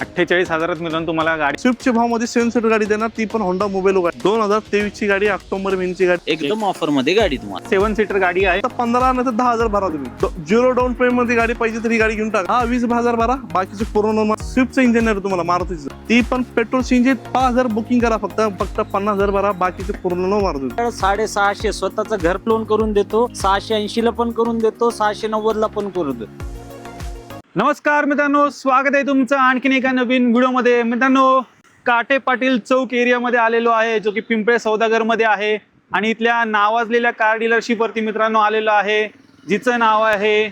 48,000 मित्रांनो तुम्हाला गाडी स्विफ्टच्या भावामध्ये 7 सीटर गाडी देणार, ती पण होंडा मोबाईल गाडी 2023 ची गाडी, ऑक्टोबर महिन्याची गाडी, एकदम ऑफर मध्ये गाडी तुम्हाला 7 सीटर गाडी आहे. आता 15 नाही तर 10,000 भरा तुम्ही. 0 डाऊन पेमेंट मध्ये गाडी पाहिजे तर ही गाडी घेऊन टाका. 20,000 भरा, बाकीचे पूर्ण स्विफ्टचं इंजिन आहे तुम्हाला मारुतीचं, ती पण पेट्रोल सीएनजी 5,000 बुकिंग करा, फक्त 50,000 भरा, बाकीचे पूर्ण मारुती. 650 स्वतःचं घर लोन करून देतो, 680 ला पण करून देतो, 690 ला पण करून देतो. नमस्कार मित्रांनो, स्वागत आहे तुमचं आणखीन एका नवीन व्हिडिओमध्ये. मित्रांनो, काटे पाटील चौक एरियामध्ये आलेलो आहे, जो की पिंपळे सौदागर मध्ये आहे. आणि इथल्या नावाजलेल्या कार डीलरशिप वरती मित्रांनो आलेलो आहे, जिचं नाव आहे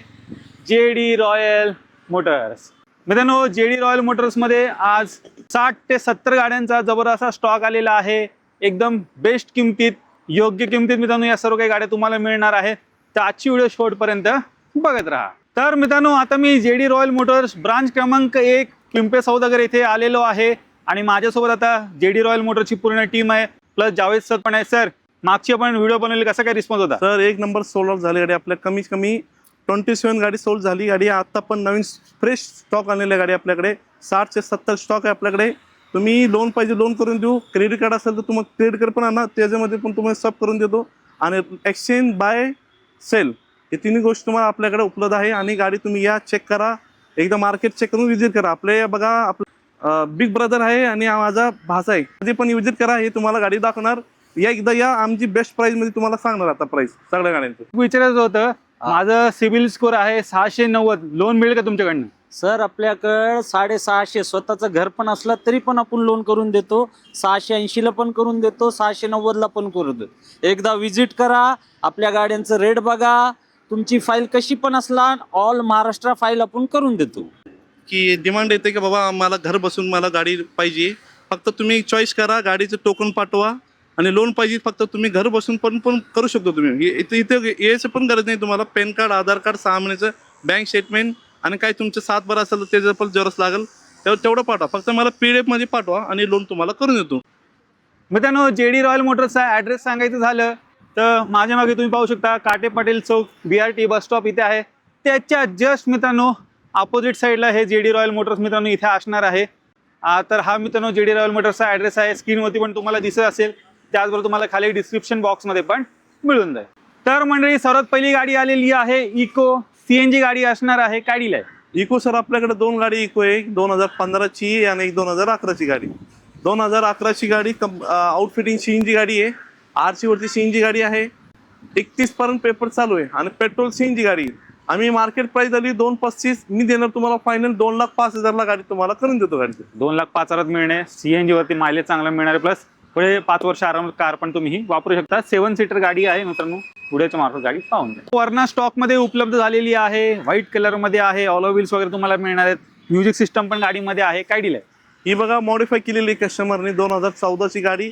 JD रॉयल मोटर्स. मित्रांनो, JD रॉयल मोटर्स मध्ये आज 60 ते 70 गाड्यांचा जबरदस्त स्टॉक आलेला आहे. एकदम बेस्ट किमतीत, योग्य किमतीत मित्रांनो या सर्व काही गाड्या तुम्हाला मिळणार आहेत. तर आजची व्हिडिओ शेवटपर्यंत बघत राहा. तर मित्रांनो, आता मी JD रॉयल मोटर्स ब्रांच क्रमांक 1 पिंपळे सौदागर येथे आलेलो आहे. आणि माझ्यासोबत आता JD रॉयल मोटर्सची पूर्ण टीम आहे, प्लस जावेद सर पण आहे. सर, मागची आपण व्हिडिओ बनवली, कसा काय रिस्पॉन्स होता? तर 1 नंबर सोल्ड आउट झाली गाडी. आपल्या कमीत कमी 27 गाडी सोल्ड झाली गाडी. आता पण नवीन फ्रेश स्टॉक आणलेल्या गाडी आपल्याकडे 60 ते 70 स्टॉक आहे आपल्याकडे. तुम्ही लोन पाहिजे लोन करून देऊ, क्रेडिट कार्ड असेल तर तुम्हाला क्रेडिट कार्ड पण आणा, त्याच्यामध्ये पण तुम्हाला सब करून देतो. आणि एक्सचेंज बाय सेल हे तिन्ही गोष्टी तुम्हाला आपल्याकडे उपलब्ध आहे. आणि गाडी तुम्ही या चेक करा, एकदा मार्केट चेक करून विजिट करा. आपले बघा, आपलं बिग ब्रदर आहे आणि माझा भाचा आहे, कधी पण विजिट करा, हे तुम्हाला गाडी दाखवणार. या एकदा या, आमची बेस्ट प्राइस मध्ये तुम्हाला सांगणार आता प्राइस सगळ्या गाड्यांचं. विचारायचं होतं, माझं सिबिल स्कोर आहे 690, लोन मिळेल का तुमच्याकडनं? सर, आपल्याकडं 650 स्वतःचं घर पण असलं तरी पण आपण लोन करून देतो, 680 ला पण करून देतो, 690 ला पण करून देतो. एकदा विजिट करा, आपल्या गाड्यांचं रेट बघा, तुमची फाईल कशी पण असला, ऑल महाराष्ट्र फाईल आपण करून देतो. की डिमांड येते की बाबा मला घर बसून मला गाडी पाहिजे, फक्त तुम्ही चॉईस करा, गाडीचं टोकन पाठवा आणि लोन पाहिजे, फक्त तुम्ही घर बसून पण करू शकतो. तुम्ही इथे यायचं पण गरज नाही तुम्हाला. पॅन कार्ड, आधार कार्ड, 6 महिन्याचं बँक स्टेटमेंट आणि काय तुमचं 7 बारा असेल तर त्याचं पण जरच लागेल, तेवढं पाठवा. फक्त मला PDF मध्ये पाठवा आणि लोन तुम्हाला करून देतो. मित्रांनो, JD रॉयल मोटर्सचा ॲड्रेस सांगायचं झालं तर माझ्या मागे तुम्ही पाहू शकता, काटे पाटील चौक BRT बस स्टॉप इथे आहे. त्याच्या जस्ट मित्रांनो अपोजिट साईडला हे JD रॉयल मोटर्स मित्रांनो इथे असणार आहे. तर हा मित्रांनो JD रॉयल मोटर्सचा ॲड्रेस आहे. स्क्रीनवरती पण तुम्हाला दिसत असेल, त्याचबरोबर तुम्हाला खाली डिस्क्रिप्शन बॉक्समध्ये पण मिळून जाईल. तर मंडळी, सर्वात पहिली गाडी आलेली आहे इको CNG गाडी असणार आहे. काय डील आहे? इको सर, आपल्याकडे 2 गाडी इको आहे, 2015 ची आणि एक 2011 ची गाडी. 2011 ची गाडी आउटफिटिंग CNG गाडी आहे, RC वरती CNG गाडी आहे. 31 पर्यंत पेपर चालू आहे आणि पेट्रोल CNG गाडी. आम्ही मार्केट प्राइस आली 2,25,000, मी देणार तुम्हाला फायनल 2,05,000 ला गाडी तुम्हाला करून देतो. गाडी 2,05,000 मिळणे, CNG वरती मायलेज चांगला मिळणार, प्लस पुढे 5 वर्ष आरामात कार पण तुम्ही वापरू शकता. 7 सीटर गाडी आहे मित्रांनो, पुढेच्या मार्फत गाडी पाहून द्या. वरना स्टॉक मध्ये उपलब्ध झालेली आहे, व्हाईट कलर मध्ये आहे, ऑलो व्हील्स वगैरे तुम्हाला मिळणार आहेत. म्युझिक सिस्टम पण गाडीमध्ये आहे. काय डील आहे? ही बघा मॉडिफाय केलेली कस्टमरने, 2014 ची गाडी,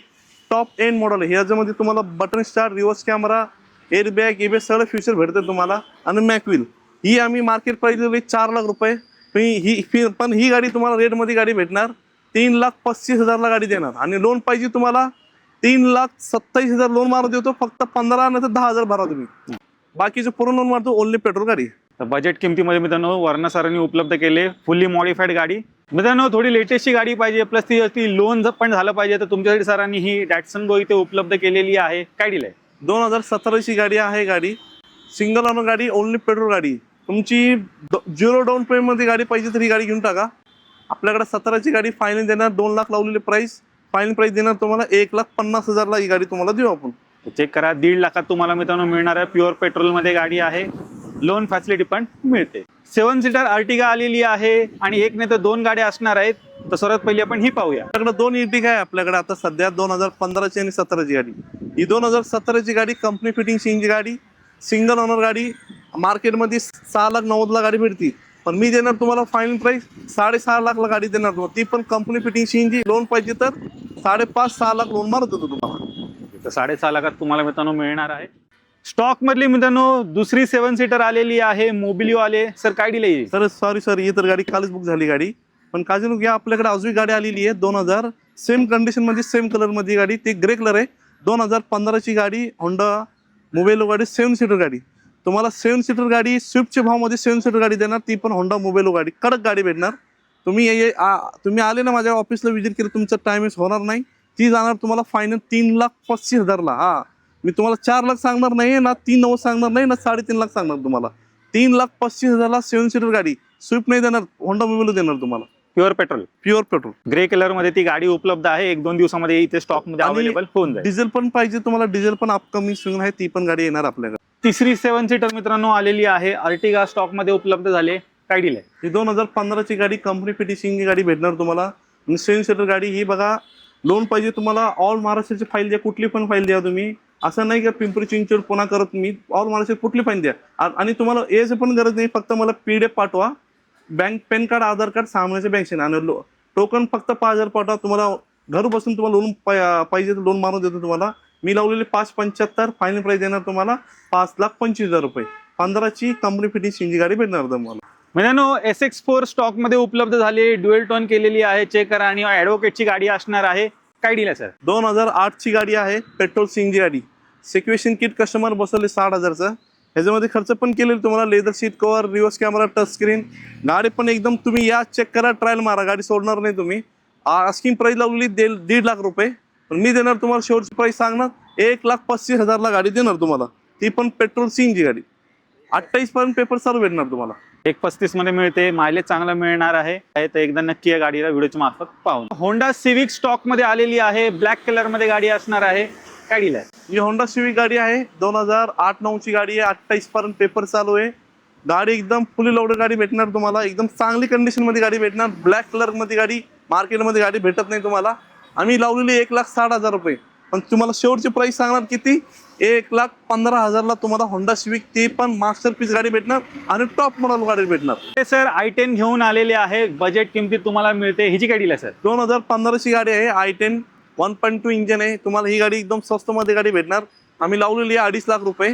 टॉप एंड मॉडेल आहे. ह्याच्यामध्ये तुम्हाला button start, reverse camera, airbag, एबॅग सगळं फ्युचर भेटतं तुम्हाला. आणि मॅकविल ही आम्ही मार्केट प्राइस दिली 4 लाख रुपये. पण ही गाडी तुम्हाला रेटमध्ये गाडी भेटणार 3,25,000 ला गाडी देणार. आणि लोन पाहिजे तुम्हाला 3,27,000 लोन मारून देतो, फक्त 15 नाही तर 10,000 भरा तुम्ही, बाकीचे पूर्ण लोन मारतो. ओनली पेट्रोल गाडी. तर बजेट किमतीमध्ये मित्रांनो वर्णा सरांनी उपलब्ध केले फुल्ली मॉडिफाईड गाडी. मित्रांनो, थोडी लेटेस्टची गाडी पाहिजे, प्लस ती लोन पण झालं पाहिजे, तर तुमच्यासाठी सरांनी ही डॅटसन गो इथे उपलब्ध केलेली आहे. काय डील आहे? 2017 ची गाडी आहे. गाडी सिंगल ओनर गाडी, ओनली पेट्रोल गाडी. तुमची 0 डाऊन पेमेंट मध्ये गाडी पाहिजे तर ही गाडी घेऊन टाका. आपल्याकडे 17 ची गाडी फायनल देणार, 2 लाख लावलेली प्राइस, फायनल प्राइस देणार तुम्हाला 1,50,000 ला ही गाडी तुम्हाला देऊ आपण. चेक करा, 1.5 लाखात तुम्हाला मित्रांनो मिळणार आहे. प्युअर पेट्रोल मध्ये गाडी आहे, लोन फॅसिलिटी पण मिळते. 7 सीटर अर्टिगा आलेली आहे आणि एक नाही तर 2 गाड्या असणार आहेत. तर सर्वात पहिली आपण ही पाहूया. आपल्याकडे 2 अर्टिगा आहे आपल्याकडे आता सध्या, 2015 ची आणि 17 ची गाडी. ही 2017 ची गाडी कंपनी फिटिंग CNG गाडी, सिंगल ओनर गाडी. मार्केटमध्ये 6,90,000 ला गाडी मिळते, पण मी देणार तुम्हाला फायनल प्राइस 6.5 लाख ला गाडी देणार तुम्हाला, ती पण कंपनी फिटिंग CNG. लोन पाहिजे तर 5.5-6 लाख लोन मारत होतो तुम्हाला. तर 6.5 लाखात तुम्हाला मित्रांनो मिळणार आहे. स्टॉक मधली मित्रांनो दुसरी 7 सीटर आलेली आहे, मोबिलिओ आले. सर, काय डील आहे? सर सॉरी ही तर गाडी कालच बुक झाली गाडी, पण काजू घ्या, आपल्याकडे अजून गाडी आलेली आहे 2000 सेम कंडिशन मध्ये, सेम कलर मध्ये गाडी, ती ग्रे कलर आहे. 2015 ची गाडी, होंडा मोबाईलो गाडी, 7 सीटर गाडी. तुम्हाला 7 सीटर गाडी स्विफ्टच्या भावामध्ये 7 सीटर गाडी देणार, ती पण होंडा मोबाईलो गाडी, कडक गाडी भेटणार. तुम्ही आले ना माझ्या ऑफिसला व्हिजिट केलं, तुमचं टाइम होणार नाही. ती जाणार तुम्हाला फायनल 3,35,000ला. हा, मी तुम्हाला 4 लाख सांगणार नाही ना, 3,90,000 सांगणार नाही ना, 3.5 लाख सांगणार तुम्हाला. 3,35,000ला 7 सीटर गाडी. स्विफ्ट नाही देणार, होंडा मोबिलो देणार तुम्हाला. प्युअर पेट्रोल ग्रे कलर मध्ये ती गाडी उपलब्ध आहे. 1-2 दिवसामध्ये इथे स्टॉक मध्ये आणि अवेलेबल होऊन जाईल. डिझेल पण पाहिजे तुम्हाला, डिझेल पण अपकमिंग स्विंग आहे, ती पण गाडी येणार आपल्याकडे. तिसरी 7 सीटर मित्रांनो आलेली आहे. अर्टिगा स्टॉक मध्ये उपलब्ध झाले. काय डील आहे? ही 2015ची गाडी, कंपनी फिटिशिंगची गाडी भेटणार तुम्हाला. आणि 7 सीटर गाडी ही बघा. लोन पाहिजे तुम्हाला, ऑल महाराष्ट्राची फाईल द्या, कुठली पण फाईल द्या तुम्ही. असं नाही का पिंपरी चिंचवड पुन्हा करत मी, ऑल महाराष्ट्रात कुठली फाईल द्या. आणि तुम्हाला यायचं पण गरज नाही, फक्त मला PDF पाठवा. बँक पॅन कार्ड, आधार कार्ड, 6 महिन्याचे बँक स्टेटमेंट आणि टोकन फक्त 5,000 पाठवा. तुम्हाला घर बसून तुम्हाला लोन पाहिजे तर लोन मारून देतो तुम्हाला. मी लावलेले 5,75, फायनल प्राइस देणार तुम्हाला 5,25,000 रुपये. 15ची कंपनी फिटिंगची गाडी भेटणार तुम्हाला. मित्रांनो SX4 स्टॉक मध्ये उपलब्ध झाली. ड्युएल टोन केलेली आहे, चेक करा. आणि ॲडव्होकेटची गाडी असणार आहे. काय डील आहे सर? 2008ची गाडी आहे, पेट्रोल सीएनजी गाडी. सिक्वेशन किट कस्टमर बसवले 60,000चं. ह्याच्यामध्ये खर्च पण केलेलं तुम्हाला. Leather seat cover, reverse camera, touch screen. गाडी पण एकदम तुम्ही या चेक करा, ट्रायल मारा, गाडी सोडणार नाही तुम्ही. आस्किंग प्राइस लावलेली 1.5 लाख रुपये, पण मी देणार तुम्हाला शेवटची प्राइस सांगणार 1,35,000ला गाडी देणार तुम्हाला. ती पण पेट्रोल सीएनजी गाडी. 28 पर्यंत पेपर चालू भेटणार तुम्हाला. 1.35 मध्ये मिळते. मायलेज चांगला मिळणार आहे. तर एकदा नक्की या गाडीला व्हिडिओच्या मार्फत पाहून. होंडा सिविक स्टॉक मध्ये आलेली आहे. ब्लॅक कलर मध्ये गाडी असणार आहे. काय डील आहे? ही होंडा सिविक गाडी आहे. 2008-9ची गाडी आहे. 28 पर्यंत पेपर चालू आहे. गाडी एकदम फुली लोडेड गाडी भेटणार तुम्हाला. एकदम चांगली कंडिशन मध्ये गाडी भेटणार. ब्लॅक कलर मध्ये गाडी मार्केटमध्ये गाडी भेटत नाही तुम्हाला. आम्ही लावलेली 1,60,000 रुपये, पण तुम्हाला शेवटची प्राइस सांगणार किती? 1,15,000ला तुम्हाला होंडा सिविक, ती पण मास्टरपीस गाडी भेटणार आणि टॉप मॉडेल गाडी भेटणार. सर i10 घेऊन आलेले आहे. बजेट किमतीत तुम्हाला मिळते. हिची काय डील आहे सर? 2015ची गाडी आहे. i10 1.2 इंजन आहे. तुम्हाला ही गाडी एकदम स्वस्त मध्ये गाडी भेटणार. आम्ही लावलेली आहे 2.5 लाख रुपये.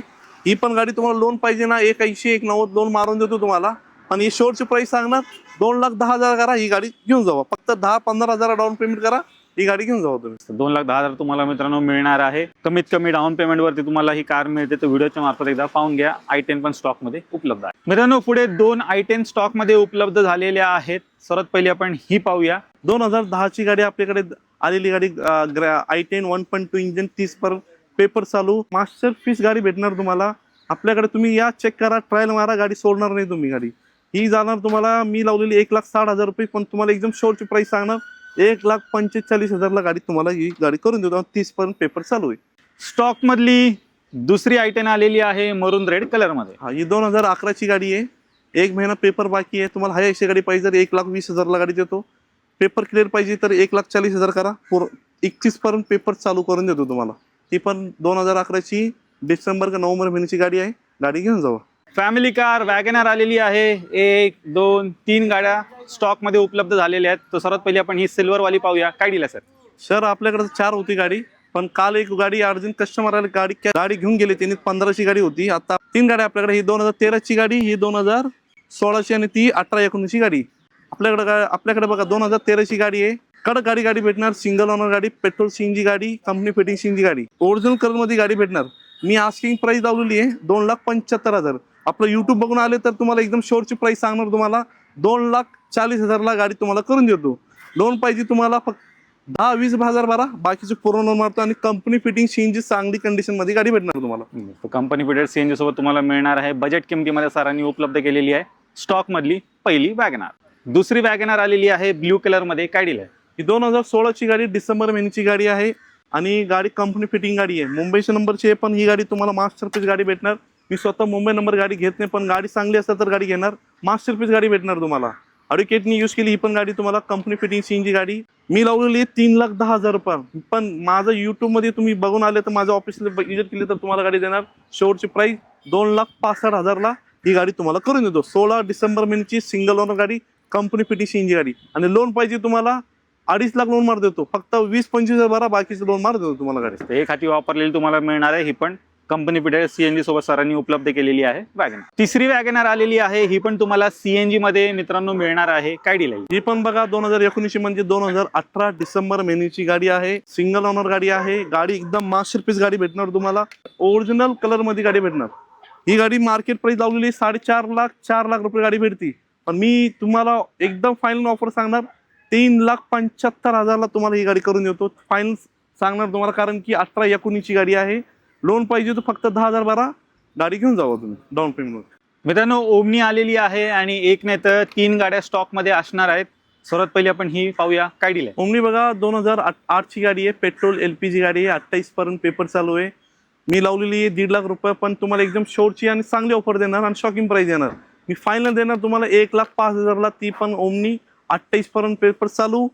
ही पण गाडी तुम्हाला लोन पाहिजे ना, 180, 190 लोन मारून देतो तुम्हाला. आणि ही शेवटची प्राइस सांगणार 2,10,000 करा, ही गाडी घेऊन जावा. फक्त 10-15,000 डाऊन पेमेंट करा, ही गाडी घेऊन जावा तुम्ही. 2,10,000 तुम्हाला मित्रांनो मिळणार आहे. कमीत कमी डाऊन पेमेंट वरती तुम्हाला ही कार मिळते. तर व्हिडिओच्या मार्फत एकदा पाहून घ्या. i10 पण स्टॉक मध्ये उपलब्ध आहे. मित्रांनो पुढे 2 i10 स्टॉक मध्ये उपलब्ध झालेल्या आहेत. सर्वात पहिली आपण ही पाहूया. 2010ची गाडी आपल्याकडे आलेली गाडी, i10 1.2 इंजन, 30 पर पेपर चालू, मास्टर पीस गाडी भेटणार तुम्हाला आपल्याकडे. तुम्ही या चेक करा, ट्रायल मारा, गाडी सोडणार नाही तुम्ही. गाडी ही जाणार तुम्हाला. मी लावलेली 1,60,000 रुपये, पण तुम्हाला एकदम शेवटची प्राइस सांगणार 1,45,000ला गाडी तुम्हाला ही गाडी करून देतो. 30 पर्यंत पेपर चालू आहे. स्टॉक मधली दुसरी i10 आलेली आहे मरून रेड कलर मध्ये. हा, ही 2011ची गाडी आहे. 1 महिना पेपर बाकी आहे. तुम्हाला हाय अशी गाडी पाहिजे तर 1,20,000ला गाडी देतो. पेपर क्लिअर पाहिजे तर 1,40,000 करा. 31 पर्यंत पेपर चालू करून देतो तुम्हाला. ती पण 2011ची डिसेंबर का नोव्हेंबर महिन्याची गाडी आहे. गाडी घेऊन जावा. फॅमिली कार वॅगनर आलेली आहे. 1, 2, 3 गाड्या स्टॉक मध्ये उपलब्ध झालेल्या आहेत. तर सर्वात पहिली आपण ही सिल्वर वाली पाहूया. काय डील आहे सर? सर आपल्याकडे 4 होती गाडी, पण काल एक गाडी अर्जंट कस्टमर आली, गाडी घेऊन गेली. त्यांनी 15ची गाडी होती. आता 3 गाड्या आपल्याकडे. ही 2013ची गाडी, ही 2016ची आणि ती 18-19ची गाडी आपल्याकडे बघा. 2013ची गाडी आहे. कडक गाडी भेटणार. सिंगल ओनर गाडी, पेट्रोल सीएनजी गाडी, कंपनी फिटिंग सीएनजी गाडी, ओरिजिनल कलर मध्ये गाडी भेटणार. मी आस्किंग प्राइस लावलेली आहे 2,75,000. आपलं युट्यूब बघून आले तर तुम्हाला एकदम शेवटची प्राइस सांगणार तुम्हाला 2,40,000ला गाडी तुम्हाला करून देतो. लोन पाहिजे तुम्हाला फक्त 10-20,000 भरा, बाकीचे पूर्ण लोन मारतो. आणि कंपनी फिटिंग सीएनजी चांगली कंडिशन मध्ये गाडी भेटणार तुम्हाला. कंपनी फिटेड सीएनजी सोबत तुम्हाला मिळणार आहे. बजेट किमतीमध्ये सरांनी उपलब्ध केलेली आहे. स्टॉक मधली पहिली वॅगनर. दुसरी वॅगनर आलेली आहे ब्ल्यू कलर मध्ये. काय डील आहे? ही 2016ची गाडी, डिसेंबर महिन्याची गाडी आहे. आणि गाडी कंपनी फिटिंग गाडी आहे. मुंबईच्या नंबरची आहे, पण ही गाडी तुम्हाला मास्टरपीस गाडी भेटणार. मी स्वतः मुंबई नंबर गाडी घेत नाही, पण गाडी चांगली असेल तर गाडी घेणार. मास्टरपीस गाडी भेटणार तुम्हाला. ॲडव्होकेटनी यूज केली ही पण गाडी तुम्हाला. कंपनी फिटिंग सीएनजी गाडी मी लावलेली 3,10,000 रुपये. पण माझं युट्यूबमध्ये तुम्ही बघून आले तर माझ्या ऑफिसला विजिट केली तर तुम्हाला गाडी देणार. शेवटची प्राइस 2,65,000ला ही गाडी तुम्हाला करून देतो. 16 डिसेंबर महिन्याची सिंगल ओनर गाडी, कंपनी फिटिंग सीएनजी गाडी. आणि लोन पाहिजे तुम्हाला 2.5 लाख लोन मार देतो. फक्त 20-25,000 भरा, बाकीचे लोन मार देतो तुम्हाला गाडी. एक हाती वापरलेली तुम्हाला मिळणार आहे. ही पण कंपनी फिटेड सीएनजी सोबत सरांनी उपलब्ध केलेली आहे वॅगनर. तिसरी वॅगनर आलेली आहे. ही पण तुम्हाला सीएनजी मध्ये मित्रांनो मिळणार आहे. काय डील आहे? ही पण बघा 2019 म्हणजे 2018 डिसेंबर महिन्याची गाडी आहे. सिंगल ओनर गाडी आहे. गाडी एकदम मास्टरपीस गाडी भेटणार तुम्हाला. ओरिजिनल कलर मध्ये गाडी भेटणार. ही गाडी मार्केट प्राइस लावलेली 4.5 लाख रुपये गाडी भेटती. पण मी तुम्हाला एकदम फायनल ऑफर सांगणार 3,75,000ला तुम्हाला ही गाडी करून देतो. फायनल सांगणार तुम्हाला, कारण की 18-19 गाडी आहे. लोन पाहिजे तर फक्त 10,000 भरा, गाडी घेऊन जावा तुम्ही डाऊन पेमेंट. मित्रांनो, ओमनी आलेली आहे आणि एक नाही तर 3 गाड्या स्टॉकमध्ये असणार आहेत. सर्वात पहिले आपण ही पाहूया, काय डील आहे. ओमनी बघा 2008ची गाडी आहे, पेट्रोल LPG गाडी आहे. 28 पर्यंत पेपर चालू आहे. मी लावलेली आहे 1.5 लाख रुपये, पण तुम्हाला एकदम शोरची आणि चांगली ऑफर देणार आणि शॉकिंग प्राइस देणार. मी फायनल देणार तुम्हाला 1,05,000ला, ती पण ओमनी 28 पर्यंत पेपर चालू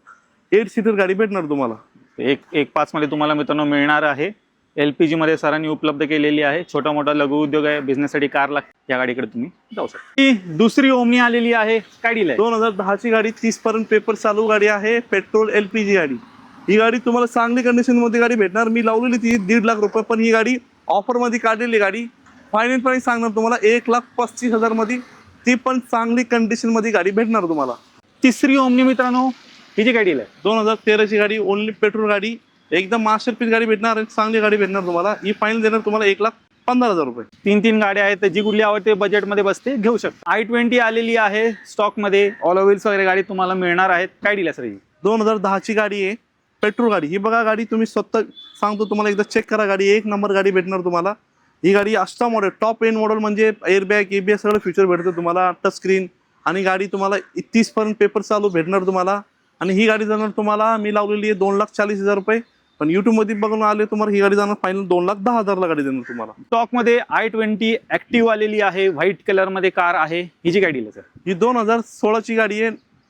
8 सीटर गाडी भेटणार तुम्हाला. 1.5 मध्ये तुम्हाला मित्रांनो मिळणार आहे. LPG मध्ये सरांनी उपलब्ध केलेली आहे. छोटा मोठा लघु उद्योग आहे, बिझनेससाठी कार लागते, या गाडीकडे तुम्ही जाऊ शकता. ही दुसरी ओमनी आलेली आहे, काय डील आहे. 2010ची गाडी, 30 पर्यंत पेपर चालू गाडी आहे, पेट्रोल LPG गाडी. ही गाडी तुम्हाला चांगली कंडिशन मध्ये गाडी भेटणार. मी लावलेली ती 1.5 लाख रुपये, पण ही गाडी ऑफर मध्ये काढलेली गाडी. फायनल प्राइस सांगणार तुम्हाला 1,35,000 मध्ये, ती पण चांगली कंडिशन मध्ये गाडी भेटणार तुम्हाला. तिसरी ओमनी मित्रांनो, हिची काय डील आहे. 2013ची गाडी, ओनली पेट्रोल गाडी, एकदम मास्टरपीस गाडी भेटणार, चांगली गाडी भेटणार तुम्हाला. ही फायनल देणार तुम्हाला 1,15,000 रुपये. 3 गाड्या आहेत, जी कुठली आवडते बजेटमध्ये बसते घेऊ शकता. i20 आलेली आहे स्टॉक मध्ये, ऑल व्हील्स वगैरे गाडी तुम्हाला मिळणार आहेत. काय डील आहे सर ही. 2010ची गाडी आहे, पेट्रोल गाडी. ही बघा गाडी, तुम्ही स्वतः सांगतो तुम्हाला, एकदा चेक करा गाडी. 1 नंबर गाडी भेटणार तुम्हाला. ही गाडी अष्टा मॉडेल, टॉप एंड मॉडेल, म्हणजे एअरबॅग ABS सगळं फीचर भेटतं तुम्हाला, टच स्क्रीन. आणि गाडी तुम्हाला 30 पर्यंत पेपर चालू भेटणार तुम्हाला. आणि ही गाडी जाणार तुम्हाला, मी लावलेली आहे 2,40,000 रुपये, पण YouTube मध्ये बघून आले तुम्हाला ही गाडी जाणार फायनल 2,10,000ला गाडी देणार तुम्हाला. स्टॉक मध्ये i20 ऍक्टिव्ह आलेली आहे, व्हाईट कलर मध्ये कार आहे. हिची काय डील आहे सर. ही 2016ची गाडी आहे,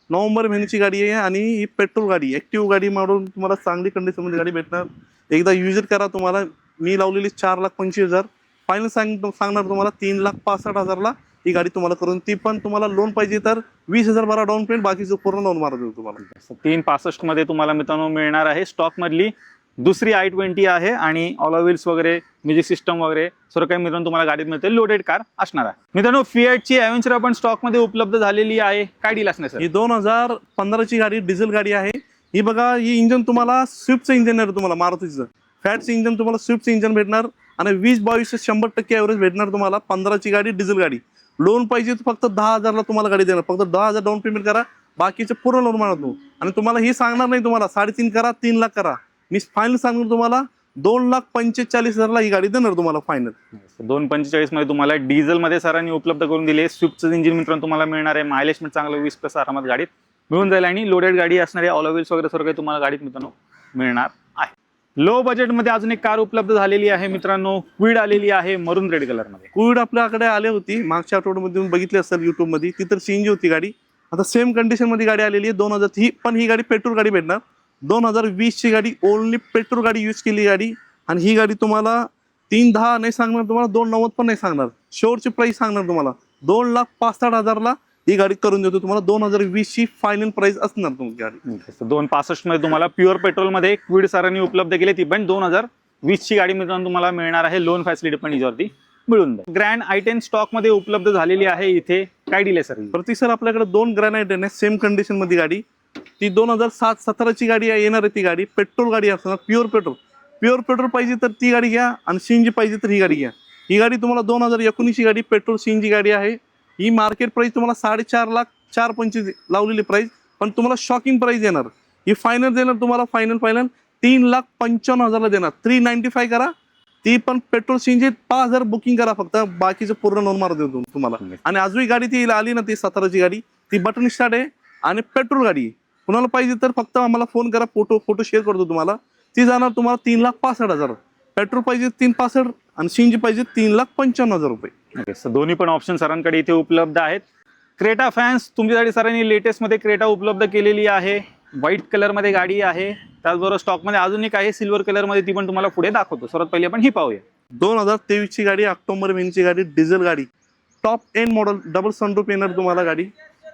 नोव्हेंबर महिन्याची गाडी आहे. आणि ही पेट्रोल गाडी, ऍक्टिव्ह गाडी म्हणून तुम्हाला चांगली कंडिशन मध्ये गाडी भेटणार. एकदा युज करा तुम्हाला. मी लावलेली 4,25,000, फायनल सांगणार तुम्हाला 3,65,000ला ही गाडी तुम्हाला करून. ती पण तुम्हाला लोन पाहिजे तर 20,000 भरा डाऊन पेमेंट, बाकीचं पूर्ण लोन मारा देऊ तुम्हाला. 365 मध्ये तुम्हाला मित्रांनो मिळणार आहे. स्टॉक मधली दुसरी i20 आहे आणि ऑल व्हील्स वगैरे, म्युझिक सिस्टम वगैरे सर्व काही मित्रांनो तुम्हाला गाडीत मिळते. लोडेड कार असणार आहे. मित्रांनो, फिएटची ॲव्हेंचर आपण स्टॉक मध्ये उपलब्ध झालेली आहे. काय डील असणार सर. ही 2015ची गाडी, डिझेल गाडी आहे. ही बघा, ही इंजन तुम्हाला स्विफ्टचं इंजन आहे तुम्हाला, मारुतीचं फॅटचं इंजन तुम्हाला स्विफ्टचं इंजन भेटणार. आणि 20-22 100% ॲव्हरेज भेटणार तुम्हाला. 15ची गाडी, डिझेल गाडी. लोन पाहिजे तर फक्त 10,000ला तुम्हाला गाडी देणार. फक्त 10,000 डाऊन पेमेंट करा, बाकीचे पूर्ण लोन मारा तू. आणि तुम्हाला ही सांगणार नाही तुम्हाला 3.5 करा, 3 लाख करा. मी फायनल सांगणार तुम्हाला 2,45,000ला ही गाडी देणार तुम्हाला फायनल. 2,45 मध्ये तुम्हाला डिझेल मध्ये सरांनी उपलब्ध करून दिले. स्विफ्टचं इंजिन मित्रांनो तुम्हाला मिळणार आहे. मायलेज पण चांगलं 20+ आरामात गाडीत मिळून जाईल. आणि लोडेड गाडी असणार आहे. ऑल व्हील्स वगैरे सर्व काही तुम्हाला गाडीत मित्रांनो मिळणार आहे. लो बजेटमध्ये अजून एक कार उपलब्ध झालेली आहे मित्रांनो, क्विड आलेली आहे मरून रेड कलर मध्ये. क्विड आपल्याकडे आली होती मागच्या आठवड्यामध्ये, बघितली असेल YouTube मध्ये. ती तर CNG होती गाडी. आता सेम कंडिशन मध्ये गाडी आलेली आहे 2000. ही पण ही गाडी पेट्रोल गाडी भेटणार. 2020ची गाडी, ओनली पेट्रोल गाडी यूज केली गाडी. आणि ही गाडी तुम्हाला 3,10 नाही सांगणार तुम्हाला, 2,90 पण नाही सांगणार. शोरची प्राइस सांगणार तुम्हाला 2,65,000ला ही गाडी करून देतो तुम्हाला. 2020ची फायनल प्राइस असणार तुमची गाडी. 265 मध्ये तुम्हाला प्युअर पेट्रोल मध्ये क्विड सरांनी उपलब्ध केली. ती पण 2020ची गाडी मित्रांनो तुम्हाला मिळणार आहे. लोन फॅसिलिटी पण याच्यावरती मिळून जाईल. ग्रँड i10 स्टॉक मध्ये उपलब्ध झालेली आहे. इथे काय डील आहे सर. प्रति सर आपल्याकडे 2 ग्रॅनाइट आहे सेम कंडिशन मध्ये गाडी. ती 2017ची गाडी आहे, येणार आहे ती गाडी. पेट्रोल गाडी असणार, प्युअर पेट्रोल पाहिजे तर ती गाडी घ्या, आणि CNG पाहिजे तर ही गाडी घ्या. ही गाडी तुम्हाला 2019ची गाडी, पेट्रोल CNG गाडी आहे. ही मार्केट प्राइस तुम्हाला 4,25,000 लावलेली प्राइस, पण तुम्हाला शॉकिंग प्राइस देणार. ही फायनल देणार तुम्हाला, फायनल 3,55,000ला देणार. 395 करा, ती पण पेट्रोल CNG 5,000 बुकिंग करा फक्त, बाकीचं पूर्ण लोन मार देतो तुम्हाला. आणि अजूनही गाडी ती आली ना, ती 17ची गाडी, ती बटन स्टार्ट आहे आणि पेट्रोल गाडी आहे. कुणाला पाहिजे तर फक्त आम्हाला फोन करा, फोटो शेअर करतो तुम्हाला. ती जाणार तुम्हाला 3,65,000. पेट्रोल पाहिजे 3,65,000 आणि CNG पाहिजे 3,55,000 रुपये. दोन्ही पण ऑप्शन सरांकडे इथे उपलब्ध आहेत. क्रेटा फॅन्स तुमच्यासाठी सरांनी लेटेस्ट मध्ये क्रेटा उपलब्ध केलेली आहे. व्हाईट कलर मध्ये गाडी आहे. त्याचबरोबर स्टॉक मध्ये अजून एक आहे सिल्वर कलर मध्ये, ती पण तुम्हाला पुढे दाखवतो. सर्वात पहिले आपण ही पाहूया. 2023ची गाडी, ऑक्टोबर महिन्याची गाडी, डिझेल गाडी, top end model, double sunroof येणार तुम्हाला गाडी.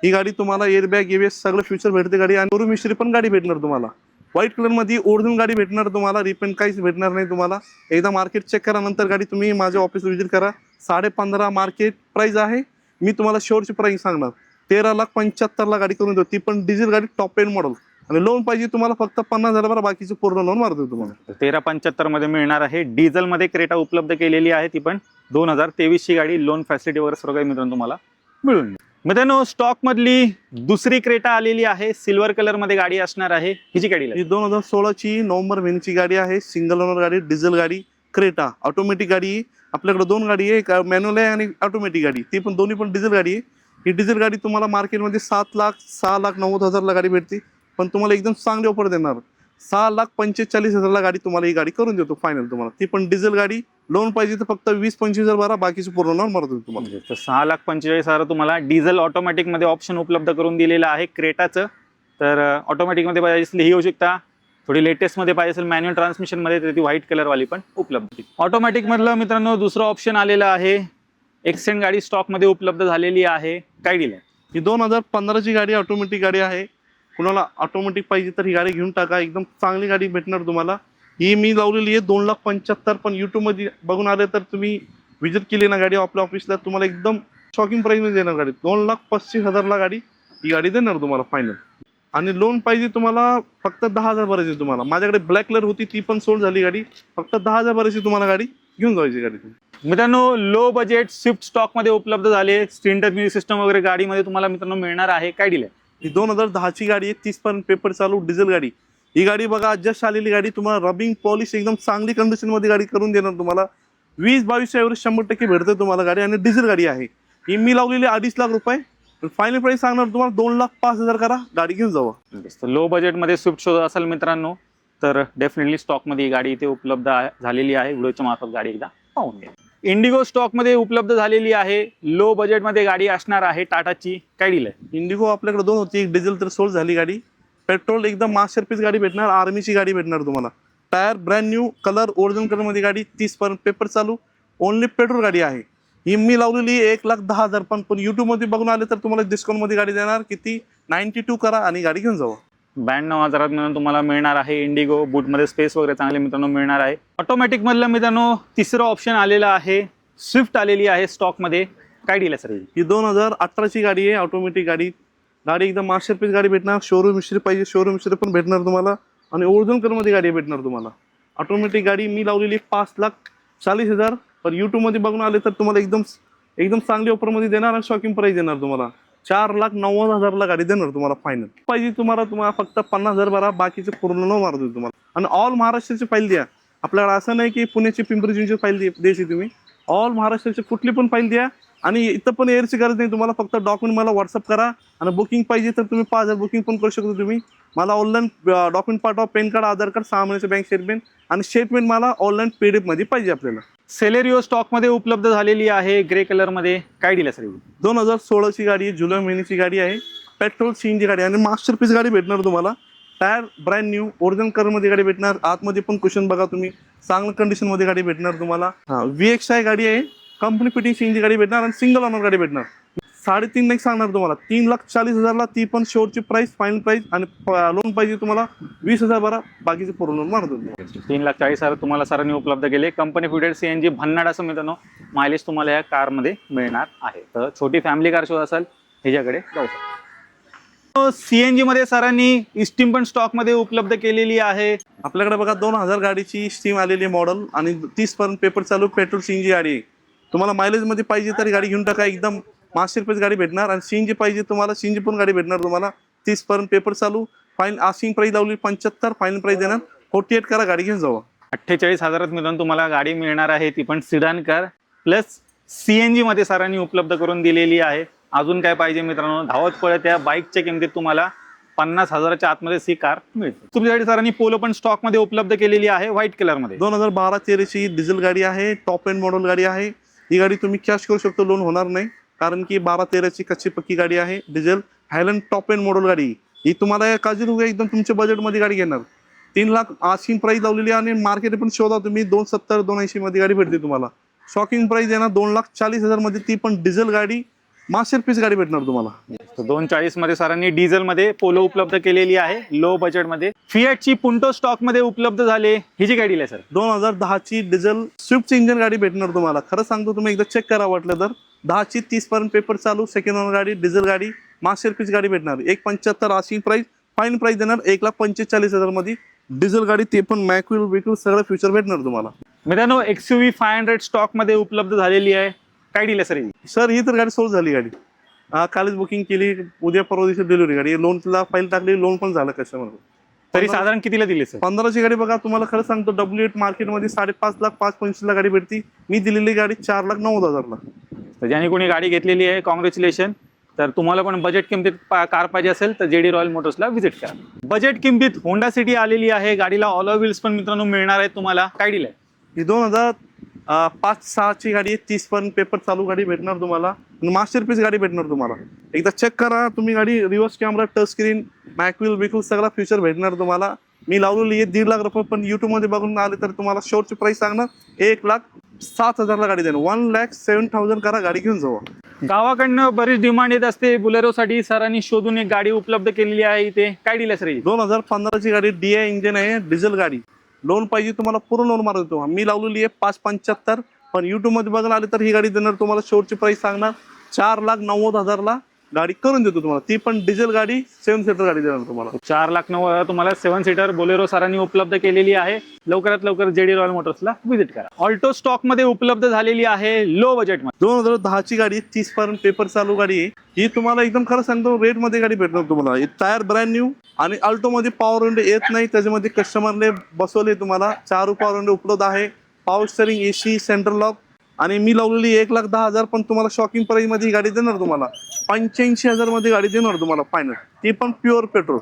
ही गाडी तुम्हाला एअरबॅग ABS सगळं फ्युचर भेटते गाडी. आणि शोरूम हिस्ट्री पण गाडी भेटणार तुम्हाला. व्हाईट कलर मध्ये ओरिजिनल गाडी भेटणार तुम्हाला. रिपेंट काहीच भेटणार नाही तुम्हाला. एकदा मार्केट चेक करा, नंतर गाडी तुम्ही माझ्या ऑफिस व्हिजिट करा. 15.5 मार्केट प्राइस आहे. मी तुम्हाला शोरची प्राइस सांगणार 13,75,000ला गाडी करून देतो. ती पण डिझेल गाडी, टॉप एंड मॉडेल. आणि लोन पाहिजे तुम्हाला फक्त 50,000, बाकीचं पूर्ण लोन मारतो तुम्हाला. 13,75 मध्ये मिळणार आहे. डिझेल मध्ये क्रेटा उपलब्ध केलेली आहे. ती पण 2023ची गाडी. लोन फॅसिलिटी वगैरे सर्व काही मित्रांनो तुम्हाला मिळून. मित्रांनो स्टॉक मधली दुसरी क्रेटा आलेली आहे, सिल्वर कलर मध्ये गाडी असणार आहे. हिची गाडी ही 2016ची नोव्हेंबर महिन्याची गाडी आहे. सिंगल ओनर गाडी, डिझेल गाडी, क्रेटा ऑटोमॅटिक गाडी. आपल्याकडे दोन गाडी आहे, एक मॅन्युअल आहे आणि ऑटोमॅटिक गाडी. ती पण दोन्ही पण डिझेल गाडी आहे. ही डिझेल गाडी तुम्हाला मार्केटमध्ये 7,06,90,000ला गाडी भेटते, पण तुम्हाला एकदम चांगली ऑफर देणार. 6,45,000ला गाडी तुम्हाला ही गाडी करून देतो फायनल तुम्हाला. ती पण डिझेल गाडी. लोन पाहिजे तर फक्त 20-25,000 भरा, बाकीचे पूर्ण लोन मारतो तुम्हाला. तर 6,45,000 तुम्हाला डिझेल ऑटोमॅटिक मध्ये ऑप्शन उपलब्ध करून दिलेलं आहे क्रेटाचं. तर ऑटोमॅटिक मध्ये पाहिजे असेल ही येऊ शकता, थोडी लेटेस्ट मध्ये पाहिजे असेल मॅन्युअल ट्रान्समिशन मध्ये तर ती व्हाईट कलर वाली पण उपलब्ध. ऑटोमॅटिक मधलं मित्रांनो दुसरं ऑप्शन आलेलं आहे. एक्सेंट गाडी स्टॉक मध्ये उपलब्ध झालेली आहे. काय डील आहे? ही 2015ची गाडी ऑटोमॅटिक गाडी आहे. कुणाला ऑटोमॅटिक पाहिजे तर ही गाडी घेऊन टाका, एकदम चांगली गाडी भेटणार तुम्हाला. ही मी लावलेली आहे 2,75,000, पण युट्यूबमध्ये बघून आले तर तुम्ही विजिट केली ना गाडी आपल्या ऑफिसला, तुम्हाला एकदम शॉकिंग प्राईसमध्ये देणार गाडी. 2,35,000ला गाडी ही गाडी देणार तुम्हाला फायनल. आणि लोन पाहिजे तुम्हाला फक्त 10,000 भरायची तुम्हाला. माझ्याकडे ब्लॅक कलर होती, ती पण सोल्ड झाली गाडी. फक्त 10,000 भरायची तुम्हाला गाडी घेऊन जायची गाडी. मित्रांनो लो बजेट स्विफ्ट स्टॉक मध्ये उपलब्ध झाले. स्क्रीन टच म्युझिक सिस्टम वगैरे गाडीमध्ये तुम्हाला मित्रांनो मिळणार आहे. काय डील आहे? ही 2010ची गाडी आहे, 30% पेपर चालू डिझेल गाडी. ही गाडी बघा जस्ट आलेली गाडी. तुम्हाला रबिंग पॉलिश एकदम चांगली कंडिशन मध्ये गाडी करून देणार तुम्हाला. 20-22 एव्हरेज 100% भेटते तुम्हाला गाडी. आणि डिझेल गाडी आहे ही. मी लावलेली 2.5 लाख रुपये. फायनल प्राइस सांगणार तुम्हाला 2,05,000 करा, गाडी घेऊन जावा. लो बजेट मध्ये स्विफ्ट शोध असेल मित्रांनो तर डेफिनेटली स्टॉक मध्ये ही गाडी इथे उपलब्ध झालेली आहे. व्हिडिओच्या मार्फत गाडी एकदा पाहून घ्या. इंडिगो स्टॉक मध्ये उपलब्ध झालेली आहे. लो बजेट मध्ये गाडी असणार आहे टाटाची. काय डील आहे? इंडिगो आपल्याकडे दोन होती, एक डिझेल तर सोल्ड झाली गाडी. पेट्रोल एकदम मास्टरपीस गाडी भेटणार, आर्मीची गाडी भेटणार तुम्हाला. Tyre brand new, colour original colour मध्ये गाडी. 30% पेपर चालू, ओनली पेट्रोल गाडी आहे. ही मी लावलेली 1,10,000, पण युट्यूब मध्ये बघून आले तर तुम्हाला डिस्काउंट मध्ये गाडी देणार. किती? 92 करा आणि गाडी घेऊन जावा. 92,000 मिळून तुम्हाला मिळणार आहे इंडिगो. बूट मध्ये स्पेस वगैरे चांगले मित्रांनो मिळणार आहे. ऑटोमॅटिक मधलं मित्रांनो तिसरं ऑप्शन आलेलं आहे. स्विफ्ट आलेली आहे स्टॉक मध्ये. काय डील आहे सर? ही 2018ची गाडी आहे, ऑटोमॅटिक गाडी. गाडी एकदम मास्टरपीस गाडी भेटणार. शोरूम हिस्ट्री पाहिजे, शोरूम हिस्ट्री पण भेटणार तुम्हाला. आणि ओरिजिनल कलर मध्ये गाडी भेटणार तुम्हाला. ऑटोमॅटिक गाडी मी लावलेली 5,40,000, पण युट्यूब मध्ये बघून आले तर तुम्हाला एकदम चांगली ऑफर मध्ये देणार आणि शॉकिंग प्राइस देणार तुम्हाला. 4,90,000ला गाडी देणार तुम्हाला फायनल. पाहिजे तुम्हाला फक्त 50,000 भरा, बाकीचे पूर्ण न मारतो तुम्हाला. आणि ऑल महाराष्ट्राची फाईल द्या. आपल्याला असं नाही की पुण्याची पिंपरी चिंचवड फाईल द्यायची तुम्ही. ऑल महाराष्ट्राची कुठली पण फाईल द्या. आणि इथं पण एअरची गरज नाही तुम्हाला. फक्त डॉक्युमेंट मला व्हॉट्सअप करा. आणि बुकिंग पाहिजे तर तुम्ही 5,000 बुकिंग पण करू शकतो तुम्ही. मला ऑनलाईन डॉक्युमेंट पाठवा, पॅन कार्ड, आधार कार्ड, 6 महिन्याचे बँक स्टेटमेंट. आणि स्टेटमेंट मला ऑनलाईन PDF मध्ये पाहिजे आपल्याला. सेलेरिओ स्टॉक मध्ये उपलब्ध झालेली आहे ग्रे कलर मध्ये. काय डील आहे सर? 2016ची गाडी आहे, जुलै महिन्याची गाडी आहे. पेट्रोल CNG गाडी आणि मास्टरपीस गाडी भेटणार तुम्हाला. Tyre brand new, original colour मध्ये गाडी भेटणार. आतमध्ये पण कुशन बघा तुम्ही, चांगल्या कंडिशन मध्ये गाडी भेटणार तुम्हाला. VXI गाडी आहे, कंपनी फिटिंग CNG गाडी भेटणार. आणि सिंगल ओनर गाडी भेटणार. 3.5 लाख सांगणार तुम्हाला. 3,40,000ला ती पण शेवटची प्राइस, फायनल प्राइस. आणि लोन पाहिजे तुम्हाला 20,000 भरा, बाकीचे पूर्ण लोन मारतो. 3,40,000 तुम्हाला सरांनी उपलब्ध केले. कंपनी फिटेड CNG भन्नाट असं मित्रांनो मायलेज तुम्हाला या कार मध्ये मिळणार आहे. तर छोटी फॅमिली कार शोध असेल ह्याच्याकडे जाऊ शकता. CNG मध्ये सरांनी स्टीम पण स्टॉक मध्ये उपलब्ध केलेली आहे. आपल्याकडे बघा 2,000 गाडीची स्टीम आलेली मॉडेल. आणि 30% पेपर चालू पेट्रोल CNG गाडी आहे. तुम्हाला मायलेज मध्ये पाहिजे तरी गाडी घेऊन टाका. एकदम मास्टरपीस गाडी भेटणार. आणि CNG पाहिजे तुम्हाला, CNG पण गाडी भेटणार तुम्हाला. 30% पेपर चालू. फाईन आस्किंग प्राइस लावली 75, फायनल प्राइस देणार 48 करा, गाडी घेऊन जावा. 48,000 मिळून तुम्हाला गाडी मिळणार आहे. ती पण सिडान कार प्लस CNG मध्ये सरांनी उपलब्ध करून दिलेली आहे. अजून काय पाहिजे मित्रांनो? धावत पळत या बाईकच्या किमतीत तुम्हाला 50,000च्या आतमध्ये ही कार मिळते. तुमच्यासाठी सरांनी पोलो पण स्टॉक मध्ये उपलब्ध केलेली आहे व्हाईट कलर मध्ये. 2012-13ची डिझेल गाडी आहे, टॉप एंड मॉडेल गाडी आहे. ही गाडी तुम्ही कॅश करू शकतो, लोन होणार नाही. कारण की 12-13ची कच्ची पक्की गाडी आहे. Diesel Hyland top end model गाडी ही तुम्हाला काळजी नको, एकदम तुमच्या बजेटमध्ये गाडी घेणार. 3 लाख आस्किंग प्राइस लावलेली आहे. आणि मार्केट पण शोधा तुम्ही 270-280 मध्ये गाडी भेटते तुम्हाला. शॉकिंग प्राइस येणार 2,40,000 मध्ये. ती पण डिझेल गाडी, मास्टरपीस गाडी भेटणार तुम्हाला. 240 मध्ये सरांनी डिझेल मध्ये पोलो उपलब्ध केलेली आहे लो बजेट मध्ये. फिएटची पुंटो स्टॉक मध्ये उपलब्ध झाले. ही जी गाडी आहे सर 2010ची डिझेल स्विफ्ट इंजिन गाडी भेटणार तुम्हाला. खरं सांगतो, तुम्ही एकदा चेक करा वाटलं तर. 10ची 30% पेपर चालू, सेकंड ओनर गाडी, डिझेल गाडी, मास्टरपीस गाडी भेटणार. 1,75 आस्किंग प्राइस, फाईन प्राइस देणार 1,45,000 मध्ये. डिझेल गाडी, ते पण मॅक्युअल वेहिकल, सगळं फ्युचर भेटणार तुम्हाला. मित्रांनो XUV 500 स्टॉक मध्ये उपलब्ध झालेली आहे. काय डील आहे सर? सर ही तर गाडी सोल्ड झाली गाडी. कालच बुकिंग केली, उद्या परवा दिवशी डिलिव्हरी. गाडी लोनला फाईल टाकली, लोन पण झालं कस्टमर. तरी साधारण कितीला दिले सर? 15ची गाडी बघा, तुम्हाला खरं सांगतो W8 मार्केटमध्ये 5.5 लाख 5.25 गाडी भेटती. मी दिलेली गाडी 4,90,000 तर ज्याने कोणी गाडी घेतलेली आहे कॉंग्रॅच्युलेशन. तर तुम्हाला पण बजेट किमतीत कार पाहिजे असेल तर JD रॉयल मोटर्सला व्हिजिट करा. बजेट किमतीत होंडा सिटी आलेली आहे. गाडीला ऑलो व्हील्स पण मित्रांनो मिळणार आहेत तुम्हाला. काय डील आहे? ही 2005-6ची गाडी आहे. 30 पर्यंत पेपर चालू गाडी भेटणार तुम्हाला. मास्टरपीस गाडी भेटणार तुम्हाला. एकदा चेक करा तुम्ही गाडी. रिव्हर्स कॅमेरा, टच स्क्रीन, मॅकविल बिकविल सगळा फ्युचर भेटणार तुम्हाला. मी लावलेली आहे 1.5 लाख रुपये, पण युट्यूबमध्ये बघून आले तर तुम्हाला शॉर्टची प्राइस सांगणार 1,07,000 गाडी देणार. 1,07,000 करा, गाडी घेऊन जावा. गावाकडनं बरीच डिमांड येत असते बुलेरोसाठी. सरांनी शोधून एक गाडी उपलब्ध केलेली आहे इथे. काय डील आहे सर? 2015ची गाडी DI इंजिन आहे, डिझेल गाडी. लोन पाहिजे तुम्हाला, पूर्ण लोन मारतो देतो. मी लावलेली आहे 5,75,000, पण युट्यूबमध्ये बघायला आले तर ही गाडी देणार तुम्हाला. शॉर्टची प्राइस सांगणार 4,90,000 गाडी करून देतो तुम्हाला. ती पण डिझेल गाडी, 7 सीटर गाडी देणार तुम्हाला. 4,90,000 तुम्हाला 7 सीटर बोलेरो सरांनी उपलब्ध केलेली आहे. लवकरात लवकर JD रॉयल मोटर्सला व्हिजिट करा. ऑल्टो स्टॉक मध्ये उपलब्ध झालेली आहे लो बजेट मध्ये. 2010ची गाडी, 30 पर्यंत पेपर चालू गाडी आहे. ही तुम्हाला एकदम खरं सांगतो रेट मध्ये गाडी भेटणार तुम्हाला. टायर ब्रँड न्यू आणि अल्टो मध्ये पॉवर विंडो येत नाही, त्याच्यामध्ये कस्टमरने बसवले तुम्हाला. 4 पॉवर विंडो उपलब्ध आहे. Power steering, AC, central lock. आणि मी लावलेली 1,10,000, पण तुम्हाला शॉकिंग प्राइस मध्ये ही गाडी देणार तुम्हाला. 85,000 मध्ये गाडी देणार तुम्हाला फायनल. ती पण pure petrol.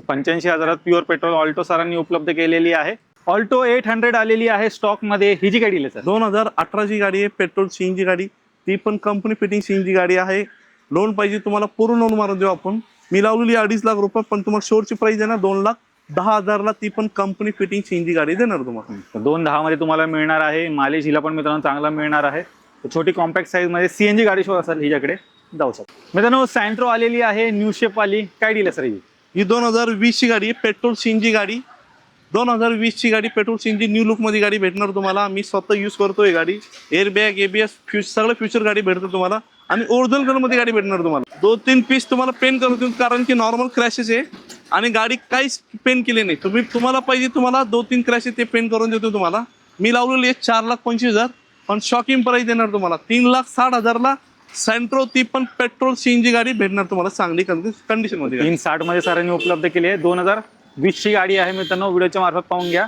85,000 pure petrol Alto सरांनी उपलब्ध केलेली आहे. ऑल्टो 800 आलेली आहे स्टॉक मध्ये. ही जी गाडी आहे सर 2018ची गाडी आहे, पेट्रोल CNG गाडी. ती पण कंपनी फिटिंग CNG गाडी आहे. लोन पाहिजे तुम्हाला, पूर्ण लोन मारून देऊ आपण. मी लावलेली 2.5 लाख रुपये, पण तुम्हाला शोरची प्राइस देणार 2,10,000. ती पण कंपनी फिटिंग CNG गाडी देणार तुम्हाला. 2,10 मध्ये तुम्हाला मिळणार आहे. मायलेज हिला पण मित्रांनो चांगला मिळणार आहे. छोटी कॉम्पॅक्ट साईज मध्ये CNG गाडी शो असेल हिच्याकडे जाऊ शकतो. मित्रांनो सँट्रो आलेली आहे, न्यू शेप वाली. काय डील आहे सर? ही 2020ची गाडी आहे, पेट्रोल CNG गाडी. 2020ची गाडी, पेट्रोल CNG न्यू लुक मध्ये गाडी भेटणार तुम्हाला. मी स्वतः यूज करतोय गाडी. एअरबॅग, ABS सगळं फ्युचर गाडी भेटतं तुम्हाला. आणि ओरिजिनल कलर मध्ये गाडी भेटणार तुम्हाला. 2-3 पीस तुम्हाला पेन करून देऊ, कारण की नॉर्मल क्रॅशेस आहे आणि गाडी काहीच पेन केली नाही. तुम्हाला पाहिजे तुम्हाला 2-3 क्रॅशेस ते पेन करून देतो तुम्हाला. मी लावलेली आहे 4,25,000, पण शॉकिंग प्राइस देणार तुम्हाला 3,60,000 सेंट्रो. ती पण पेट्रोल CNG गाडी भेटणार तुम्हाला चांगली कंडिशन मध्ये. 360 मध्ये सरांनी उपलब्ध केली आहे. 2020ची गाडी आहे मित्रांनो. व्हिडिओच्या मार्फत पाहून घ्या.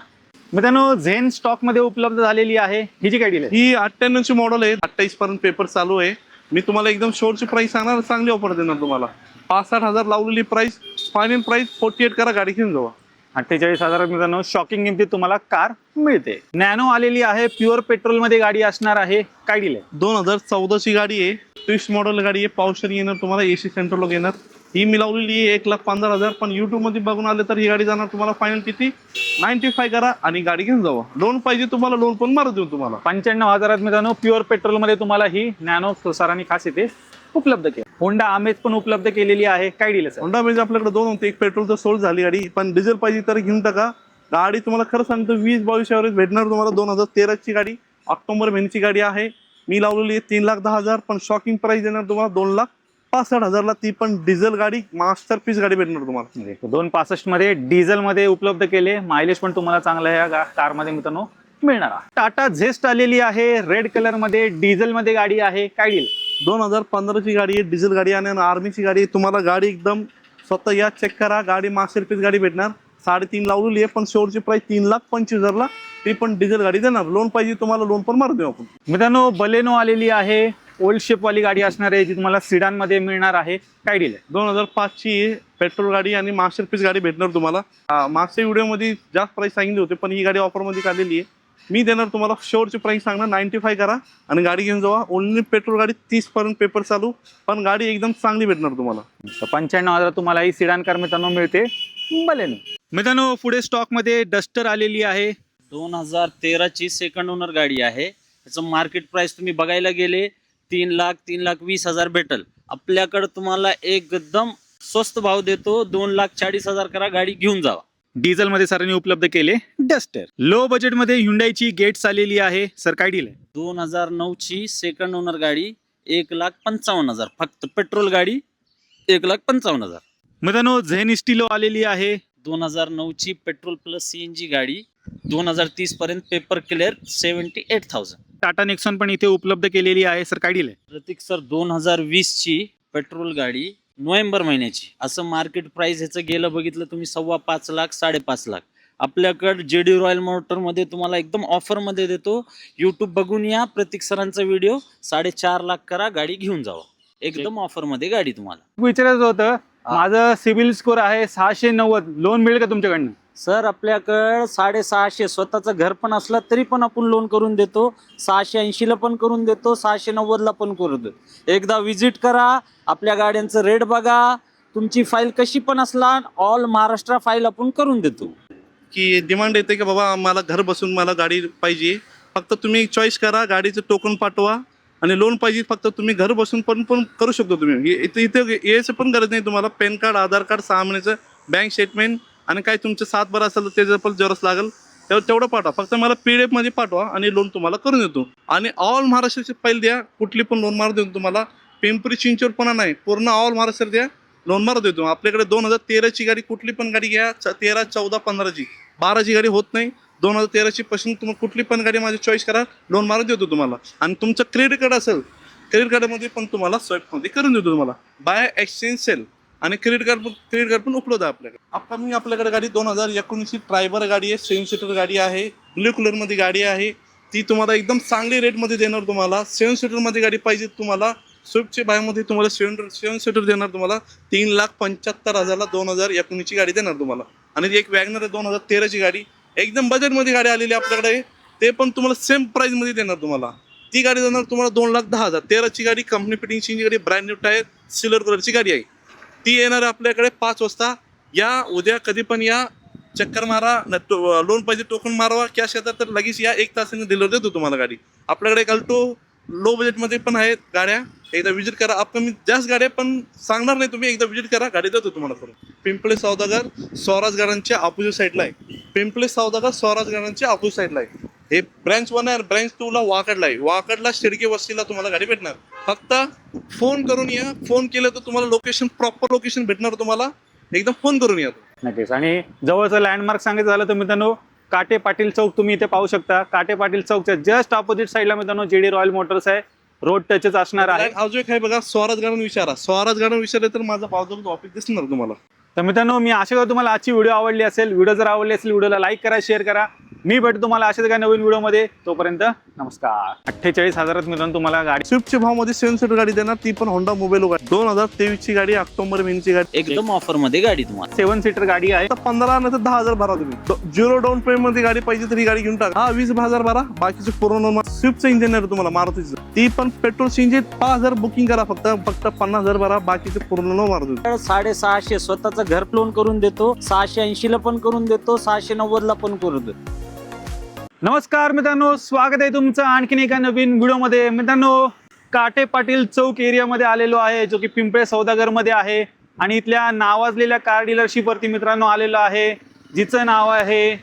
मित्रांनो झेन स्टॉक मध्ये उपलब्ध झालेली आहे. ही जी गाडी आहे ही 98ची मॉडेल आहे. 28 पर्यंत पेपर चालू आहे. मी तुम्हाला एकदम शॉर्टची प्राइस सांगणार, चांगली ऑफर देणार तुम्हाला. 65,000 लावलेली प्राइस, फायनल प्राइस 48 करा, गाडी घेऊन जावा. 48,000 मित्रांनो शॉकिंग किमतीत तुम्हाला कार मिळते. नॅनो आलेली आहे, प्युअर पेट्रोल मध्ये गाडी असणार आहे. काय डील आहे? 2014ची गाडी आहे, ट्विस्ट मॉडेल गाडी आहे. पॉवर स्टीअरिंग येणार तुम्हाला, AC सेंट्रल लॉक येणार. ही मी लावलेली आहे 1,15,000, पण युट्यूब मध्ये बघून आले तर ही गाडी जाणार तुम्हाला फायनल किती 95 करा आणि गाडी घेऊन जावा. लोन पाहिजे तुम्हाला, लोन पण मारू देऊ तुम्हाला. 95,000 मित्रांनो प्युअर पेट्रोल मध्ये तुम्हाला ही नॅनो सरांनी खास इथे उपलब्ध केली. होंडा अमेज पण उपलब्ध केलेली आहे. काय डील आहे? होंडा अमेज आपल्याकडे 2 होते. एक पेट्रोल तर सोल्ड झाली गाडी, पण डिझेल पाहिजे तर घेऊन टाका. गाडी तुम्हाला खरं सांगतो 20-22 एव्हरेज भेटणार तुम्हाला. 2013ची गाडी, ऑक्टोबर महिन्याची गाडी आहे. मी लावलेली आहे 3,10,000, पण शॉकिंग प्राइस देणार तुम्हाला 2,65,000. ती पण डिझेल गाडी, मास्टरपीस गाडी भेटणार तुम्हाला. 265 मध्ये डिझेल मध्ये उपलब्ध केले. मायलेज पण तुम्हाला चांगला या कार मध्ये मित्रांनो मिळणार. टाटा झेस्ट आलेली आहे रेड कलर मध्ये, डिझेल मध्ये गाडी आहे. काय डील? 2015ची गाडी आहे, डिझेल गाडी आणि आर्मीची गाडी. तुम्हाला गाडी एकदम स्वतः या चेक करा. गाडी मास्टरपीस गाडी भेटणार. 3.5 लावलेली आहे, पण शेवटची प्राइस 3,25,000. ती पण डिझेल गाडी देणार. लोन पाहिजे तुम्हाला, लोन पण मारू देऊ आपण. मित्रांनो बलेनो आलेली आहे, ओल्ड शेप वाली गाडी असणार आहे, जी तुम्हाला सिडान मध्ये मिळणार आहे. काय डील आहे? 2005ची पेट्रोल गाडी आणि मास्टरपीस गाडी भेटणार तुम्हाला. मागच्या व्हिडिओमध्ये जास्त प्राइस सांगितली होती, पण ही गाडी ऑफरमध्ये काढलेली आहे. मी देणार तुम्हाला शेवटची प्राइस सांगणार 95 करा आणि गाडी घेऊन जावा. ओनली पेट्रोल गाडी, 30 पर्यंत पेपर चालू, पण गाडी एकदम चांगली भेटणार तुम्हाला. 95,000 तुम्हाला ही सिडान कार मित्रांनो मिळते बलेनो. मित्रांनो पुढे स्टॉक मध्ये डस्टर आलेली आहे. 2013ची सेकंड ओनर गाडी आहे. याचं मार्केट प्राइस तुम्ही बघायला गेले 3,20,000 भेटल. आपल्याकडे तुम्हाला एकदम स्वस्त भाव देतो. 2,40,000 करा, गाडी घेऊन जावा. डिझेल मध्ये सरांनी उपलब्ध केले डस्टर. लो बजेट मध्ये हुंडाईची गेट्स आलेली आहे. सर काय डील आहे? 2009ची सेकंड ओनर गाडी, 1,55,000 फक्त. पेट्रोल गाडी 1,55,000. मित्रांनो झेन स्टिलो आलेली आहे. 2009ची पेट्रोल प्लस CNG गाडी, 2030 पर्यंत पेपर क्लिअर, 78,000. टाटा नेक्सॉन पण इथे उपलब्ध केलेली आहे. सर काय डील आहे? प्रतीक सर 2020ची पेट्रोल गाडी नोव्हेंबर महिन्याची. असं मार्केट प्राइस ह्याचं गेलं बघितलं तुम्ही 5.25 लाख 5.5 लाख. आपल्याकडे जेडी रॉयल मोटरमध्ये तुम्हाला एकदम ऑफरमध्ये देतो. यूट्यूब बघून या, प्रतीक सरांचा व्हिडिओ 4.5 लाख करा, गाडी घेऊन जावा. एकदम ऑफरमध्ये गाडी तुम्हाला. विचारायचं होतं, माझं सिबिल स्कोर आहे 690, लोन मिळेल का तुमच्याकडनं? सर आपल्याकडं 650 स्वतःचं घर पण असलं तरी पण आपण लोन करून देतो. 680ला पण करून देतो, 690ला पण करून देतो. एकदा विजिट करा, आपल्या गाड्यांचं रेट बघा, तुमची फाईल कशी पण असला ऑल महाराष्ट्र फाईल आपण करून देतो. की डिमांड येते की बाबा मला घर बसून मला गाडी पाहिजे, फक्त तुम्ही चॉईस करा, गाडीचं टोकन पाठवा आणि लोन पाहिजे, फक्त तुम्ही घर बसून पण करू शकतो. तुम्ही इथे यायचं पण गरज नाही तुम्हाला. पॅन कार्ड, आधार कार्ड, 6 महिन्याचं बँक स्टेटमेंट आणि काय तुमचं 7 बारा असेल तर त्याचं पण जेरॉक्स लागेल, तेवढं पाठवा. फक्त मला PDF मध्ये पाठवा आणि लोन तुम्हाला करून देतो. आणि ऑल महाराष्ट्राची फाईल द्या, कुठली पण लोन मारून देतो तुम्हाला. पिंपरी चिंचवड पण नाही, पूर्ण ऑल महाराष्ट्र द्या, लोन मारून देतो. आपल्याकडे 2013ची गाडी कुठली पण गाडी घ्या, 13, 14, 15ची, 12ची गाडी होत नाही. 2013ची पासून तुम्ही कुठली पण गाडी माझी चॉईस करा, लोन मारून देतो तुम्हाला. आणि तुमचं क्रेडिट कार्ड असेल, क्रेडिट कार्डमध्ये पण तुम्हाला स्वाईपमध्ये करून देतो तुम्हाला. बाय एक्सचेंज सेल आणि क्रेडिट कार्ड पण उपलब्ध आहे आपल्याकडे. अपकमिंग आपल्याकडे गाडी 2019ची ट्रायबर गाडी आहे, 7 सीटर गाडी आहे, ब्ल्यू कलरमध्ये गाडी आहे. ती तुम्हाला एकदम चांगली रेटमध्ये देणार तुम्हाला. 7 सीटरमध्ये गाडी पाहिजे तुम्हाला, स्विफ्टच्या बायमध्ये तुम्हाला 7 सीटर देणार तुम्हाला. 3,75,000ला 2019ची गाडी देणार तुम्हाला. आणि एक वॅगनर आहे 2013ची गाडी, एकदम बजेटमध्ये गाडी आलेली आपल्याकडे, ते पण तुम्हाला सेम प्राईजमध्ये देणार तुम्हाला. ती गाडी देणार तुम्हाला 2,10,000. 13ची गाडी कंपनी फिटिंगची गाडी, ब्रँड न्यू टायर, सिल्वर कलरची गाडी आहे. ती येणार आपल्याकडे 5 वाजता. या उद्या कधी पण या, चक्कर मारा, लोन पाहिजे टोकन मारवा, कॅश येतात तर लगेच या, 1 तासाने डिलिव्हरी देतो तुम्हाला गाडी. आपल्याकडे एक अल्टो लो बजेटमध्ये पण आहेत गाड्या, एकदा विजिट करा. अपकमिंग जास्त गाड्या पण सांगणार नाही तुम्ही, एकदा विजिट करा, गाडी देतो तुम्हाला करून. पिंपळे सौदागर स्वराज गार्डनच्या ऑपोजिट साईडला आहे. पिंपळे सौदागर स्वराज गार्डनच्या ऑपोजिट साईडला आहे. हे ब्रँच 1 आहे, ब्रँच 2ला वाकडला आहे. वाकडला शिर्के वस्तीला तुम्हाला गाडी भेटणार. फक्त फोन करून या, फोन केलं तर तुम्हाला लोकेशन, प्रॉपर लोकेशन भेटणार तुम्हाला. एकदम फोन करून या. नक्कीच. आणि जवळचं लँडमार्क सांगायचं झालं तर मित्रांनो, काटे पाटील चौक तुम्ही इथे पाहू शकता. काटे पाटील चौकच्या जस्ट ऑपोजिट साईडला मित्रांनो जेडी रॉयल मोटर्स आहे. रोड टचच असणार आहे. अजून एक आहे बघा, स्वराज गार्डन विचारा. स्वराज गार्डन विचारलं तर माझा बाजूला ऑफिस दिसणार तुम्हाला. तर मित्रांनो, मी आशा करतो तुम्हाला आजची व्हिडिओ आवडली असेल. व्हिडिओ जर आवडली असेल, व्हिडिओला लाईक करा, शेअर करा. मी भेटतो तुम्हाला अशाच एका नवीन व्हिडिओमध्ये. तोपर्यंत नमस्कार. 48,000 मित्रांनो तुम्हाला गाडी स्विफ्टच्या भावमध्ये 7 सीटर गाडी देणार, ती पण होंडा मोबाईल गाडी. 2023ची गाडी, ऑक्टोबर महिन्याची गाडी, एकदम ऑफरमध्ये गाडी तुम्हाला. 7 सीटर गाडी आहे. 15 नाही तर 10,000 भरा तुम्ही. 0 डाऊन पेमेंट मध्ये गाडी पाहिजे तर ही गाडी घेऊन टाका. 20,000 भरा, बाकीचे पूर्ण. स्विफ्टचं इंजिन आहे तुम्हाला, मारुतीचं, ती पण पेट्रोलची इंजिन. 5,000 बुकिंग करा, फक्त 50,000 भरा, बाकीचे पूर्ण मारुती. 650 स्वतःचं घर लोन करून देतो, 680ला पण करून देतो, 690ला पण करून देतो. नमस्कार मित्रांनो, स्वागत आहे तुमचं आणखीन एका नवीन व्हिडिओमध्ये. मित्रांनो, काटे पाटील चौक एरियामध्ये आलेलो आहे, जो की पिंपळे सौदागरमध्ये आहे. आणि इथल्या नावाजलेल्या कार डीलरशिपवरती मित्रांनो आलेलो आहे, जिचं नाव आहे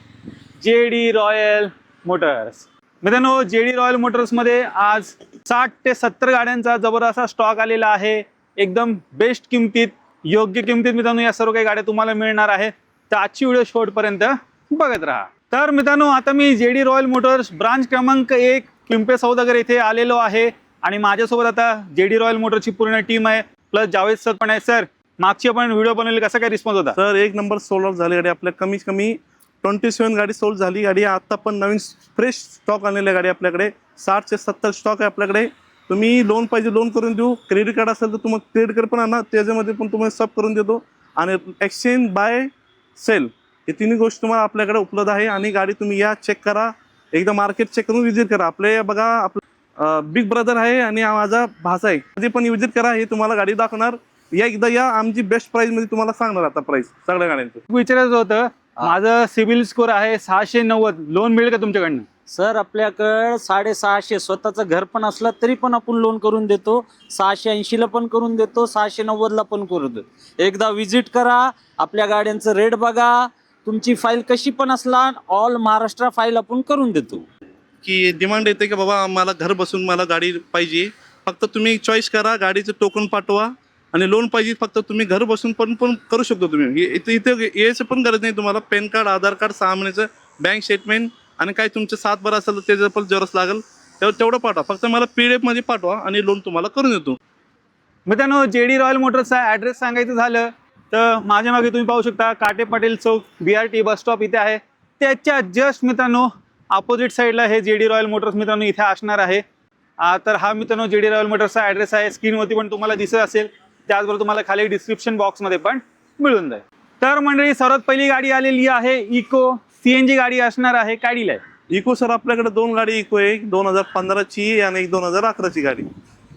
जेडी रॉयल मोटर्स. मित्रांनो, जेडी रॉयल मोटर्समध्ये आज 60 ते 70 गाड्यांचा जबरदस्त स्टॉक आलेला आहे. एकदम बेस्ट किमतीत, योग्य किमतीत मित्रांनो या सर्व काही गाड्या तुम्हाला मिळणार आहेत. तर आजची व्हिडिओ शेवटपर्यंत बघत राहा. तर मित्रांनो, आता मी जेडी रॉयल मोटर्स ब्रांच क्रमांक 1 पिंपळे सौदागर येथे आलेलो आहे. आणि माझ्यासोबत आता जेडी रॉयल मोटर्सची पूर्ण टीम आहे, प्लस जावेद सर पण आहे. सर, मागची आपण व्हिडिओ बनवली, कसा काय रिस्पॉन्स होता? सर, 1 नंबर सोल्ड आउट झाली गाडी. आपल्या कमीत कमी 27 गाडी सोल्ड झाली. गाडी आता पण नवीन फ्रेश स्टॉक आणलेल्या गाडी आपल्याकडे 60 ते 70 स्टॉक आहे आपल्याकडे. तुम्ही लोन पाहिजे लोन करून देऊ, क्रेडिट कार्ड असेल तर तुम्हाला क्रेडिट कार्ड पण आणा, त्याच्यामध्ये पण तुम्हाला सब करून देतो. आणि एक्सचेंज बाय सेल हे तिन्ही गोष्टी तुम्हाला आपल्याकडे उपलब्ध आहे. आणि गाडी तुम्ही या, चेक करा, एकदा मार्केट चेक करून विजिट करा. आपले बघा, आपलं बिग ब्रदर आहे आणि माझा भाचा आहे, कधी पण विजिट करा, हे तुम्हाला गाडी दाखवणार. या एकदा या, आमची बेस्ट प्राइस मध्ये तुम्हाला सांगणार आता प्राइस सगळ्या गाड्यांचं. विचारायचं होतं, माझं सिबिल स्कोर आहे 690, लोन मिळेल का तुमच्याकडनं? सर आपल्याकडं 650 स्वतःचं घर पण असलं तरी पण आपण लोन करून देतो, 680ला पण करून देतो, 690ला पण करून देतो. एकदा विजिट करा, आपल्या गाड्यांचं रेट बघा, तुमची फाईल कशी पण असला ऑल महाराष्ट्र फाईल आपण करून देतो. की डिमांड येते की बाबा मला घर बसून मला गाडी पाहिजे, फक्त तुम्ही चॉईस करा, गाडीचं टोकन पाठवा आणि लोन पाहिजे, फक्त तुम्ही घर बसून पण करू शकतो. तुम्ही इथे यायचं पण गरज नाही तुम्हाला. पॅन कार्ड, आधार कार्ड, 6 महिन्याचं बँक स्टेटमेंट आणि काय तुमचं 7 बारा असेल तर त्याचं पण जेरॉक्स लागेल, तेवढं पाठवा. फक्त मला PDF मध्ये पाठवा आणि लोन तुम्हाला करून देतो. मित्रांनो JD रॉयल मोटर्सचा ॲड्रेस सांगायचं झालं तर माझ्या मागे तुम्ही पाहू शकता काटे पाटील चौक BRT बस स्टॉप इथे आहे. त्याच्या जस्ट मित्रांनो अपोजिट साईडला हे JD रॉयल मोटर्स मित्रांनो इथे असणार आहे. तर हा मित्रांनो JD रॉयल मोटर्सचा ॲड्रेस आहे. स्क्रीनवरती पण तुम्हाला दिसत असेल, त्याचबरोबर तुम्हाला खाली डिस्क्रिप्शन बॉक्समध्ये पण मिळून जाईल. तर मंडळी सर्वात पहिली गाडी आलेली आहे इको CNG गाडी असणार आहे. काय डील आहे? इको सर आपल्याकडे 2 गाडी इको आहे, 2015ची आणि एक 2011ची गाडी.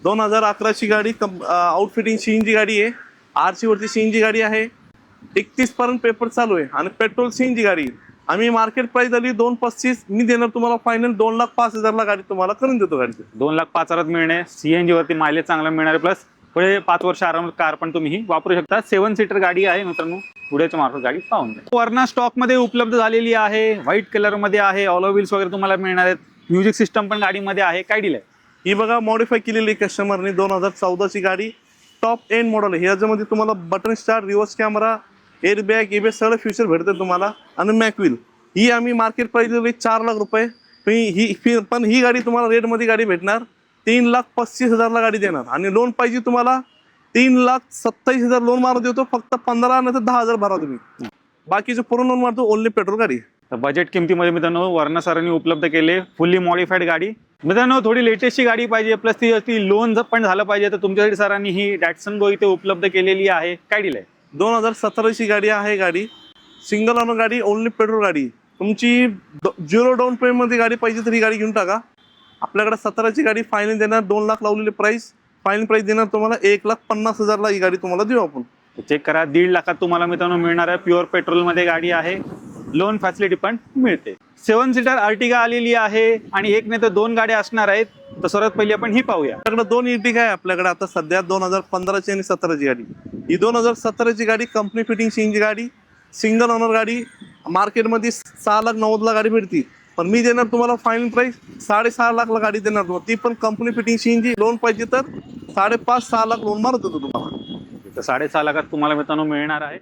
2011ची गाडी आउटफिटिंग CNG गाडी आहे, RC वरती CNG गाडी आहे. 31 पर्यंत पेपर चालू आहे आणि पेट्रोल CNG गाडी. आम्ही मार्केट प्राइस झाली 2.35. मी देणार तुम्हाला फायनल 2,05,000ला गाडी तुम्हाला करून देतो. गाडी 2,05,000 मिळणे, CNG वरती मायलेज चांगला मिळणार, प्लस पुढे 5 वर्ष आरामात कार पण तुम्ही ही वापरू शकता. 7 सीटर गाडी आहे मित्रांनो. पुढेच्या मार्फत गाडी पाहून द्या. वरना स्टॉक मध्ये उपलब्ध झालेली आहे, व्हाईट कलर मध्ये आहे. ऑलो व्हील्स वगैरे तुम्हाला मिळणार आहेत. म्युझिक सिस्टम पण गाडीमध्ये आहे. काय डील आहे? ही बघा मॉडिफाय केलेली कस्टमरने 2014ची गाडी, टॉप एंड मॉडेल आहे. ह्याच्यामध्ये तुम्हाला button start, reverse camera, airbag, ABS सगळं फ्युचर भेटतं तुम्हाला आणि मॅकव्हील. ही आम्ही मार्केट प्राइस दिली 4 लाख रुपये. पण ही गाडी तुम्हाला रेटमध्ये गाडी भेटणार 3,35,000ला गाडी देणार आणि लोन पाहिजे तुम्हाला 3,27,000 लोन मारून देतो. फक्त 15 नाही तर 10,000 भरा तुम्ही, बाकीचे पूर्ण लोन मारतो. ओनली पेट्रोल गाडी. तर बजेट किमतीमध्ये मित्रांनो वर्ना सरांनी उपलब्ध केले फुल्ली मॉडिफाईड गाडी. मित्रांनो थोडी लेटेस्टची गाडी पाहिजे, प्लस ती लोन पण झालं पाहिजे, तर तुमच्यासाठी सरांनी ही डॅटसन गो इथे उपलब्ध केलेली आहे. काय डील आहे? 2017ची गाडी आहे. गाडी सिंगल ओनर गाडी, ओनली पेट्रोल गाडी. तुमची 0 डाऊन पेमेंटमध्ये गाडी पाहिजे तर ही गाडी घेऊन टाका. आपल्याकडे 17ची गाडी फायनल देणार 2 लाख लावलेली प्राइस. फायनल प्राइस देणार तुम्हाला 1,50,000ला ही गाडी तुम्हाला देऊ आपण. चेक करा, 1.5 लाखात तुम्हाला मित्रांनो मिळणार आहे. प्युअर पेट्रोलमध्ये गाडी आहे. लोन फॅसिलिटी पण मिळते. 7 सीटर अर्टिगा आलेली आहे आणि एक नाही तर 2 गाड्या असणार आहेत. तर सर्वात पहिली आपण ही पाहूया. आपल्याकडे 2 अर्टिगा आहे आपल्याकडे आता सध्या, 2015ची आणि 17ची गाडी. ही 2017ची गाडी कंपनी फिटिंग CNG गाडी, सिंगल ओनर गाडी. मार्केटमध्ये 6,90,000ला गाडी भेटती, पण मी देणार तुम्हाला फायनल प्राइस 6.5 लाखला गाडी देणार तुम्हाला. ती पण कंपनी फिटिंग CNG. लोन पाहिजे तर 5.5-6 लाख लोन मारत होतो तुम्हाला. तर 6.5 लाखात तुम्हाला मित्रांनो मिळणार आहे.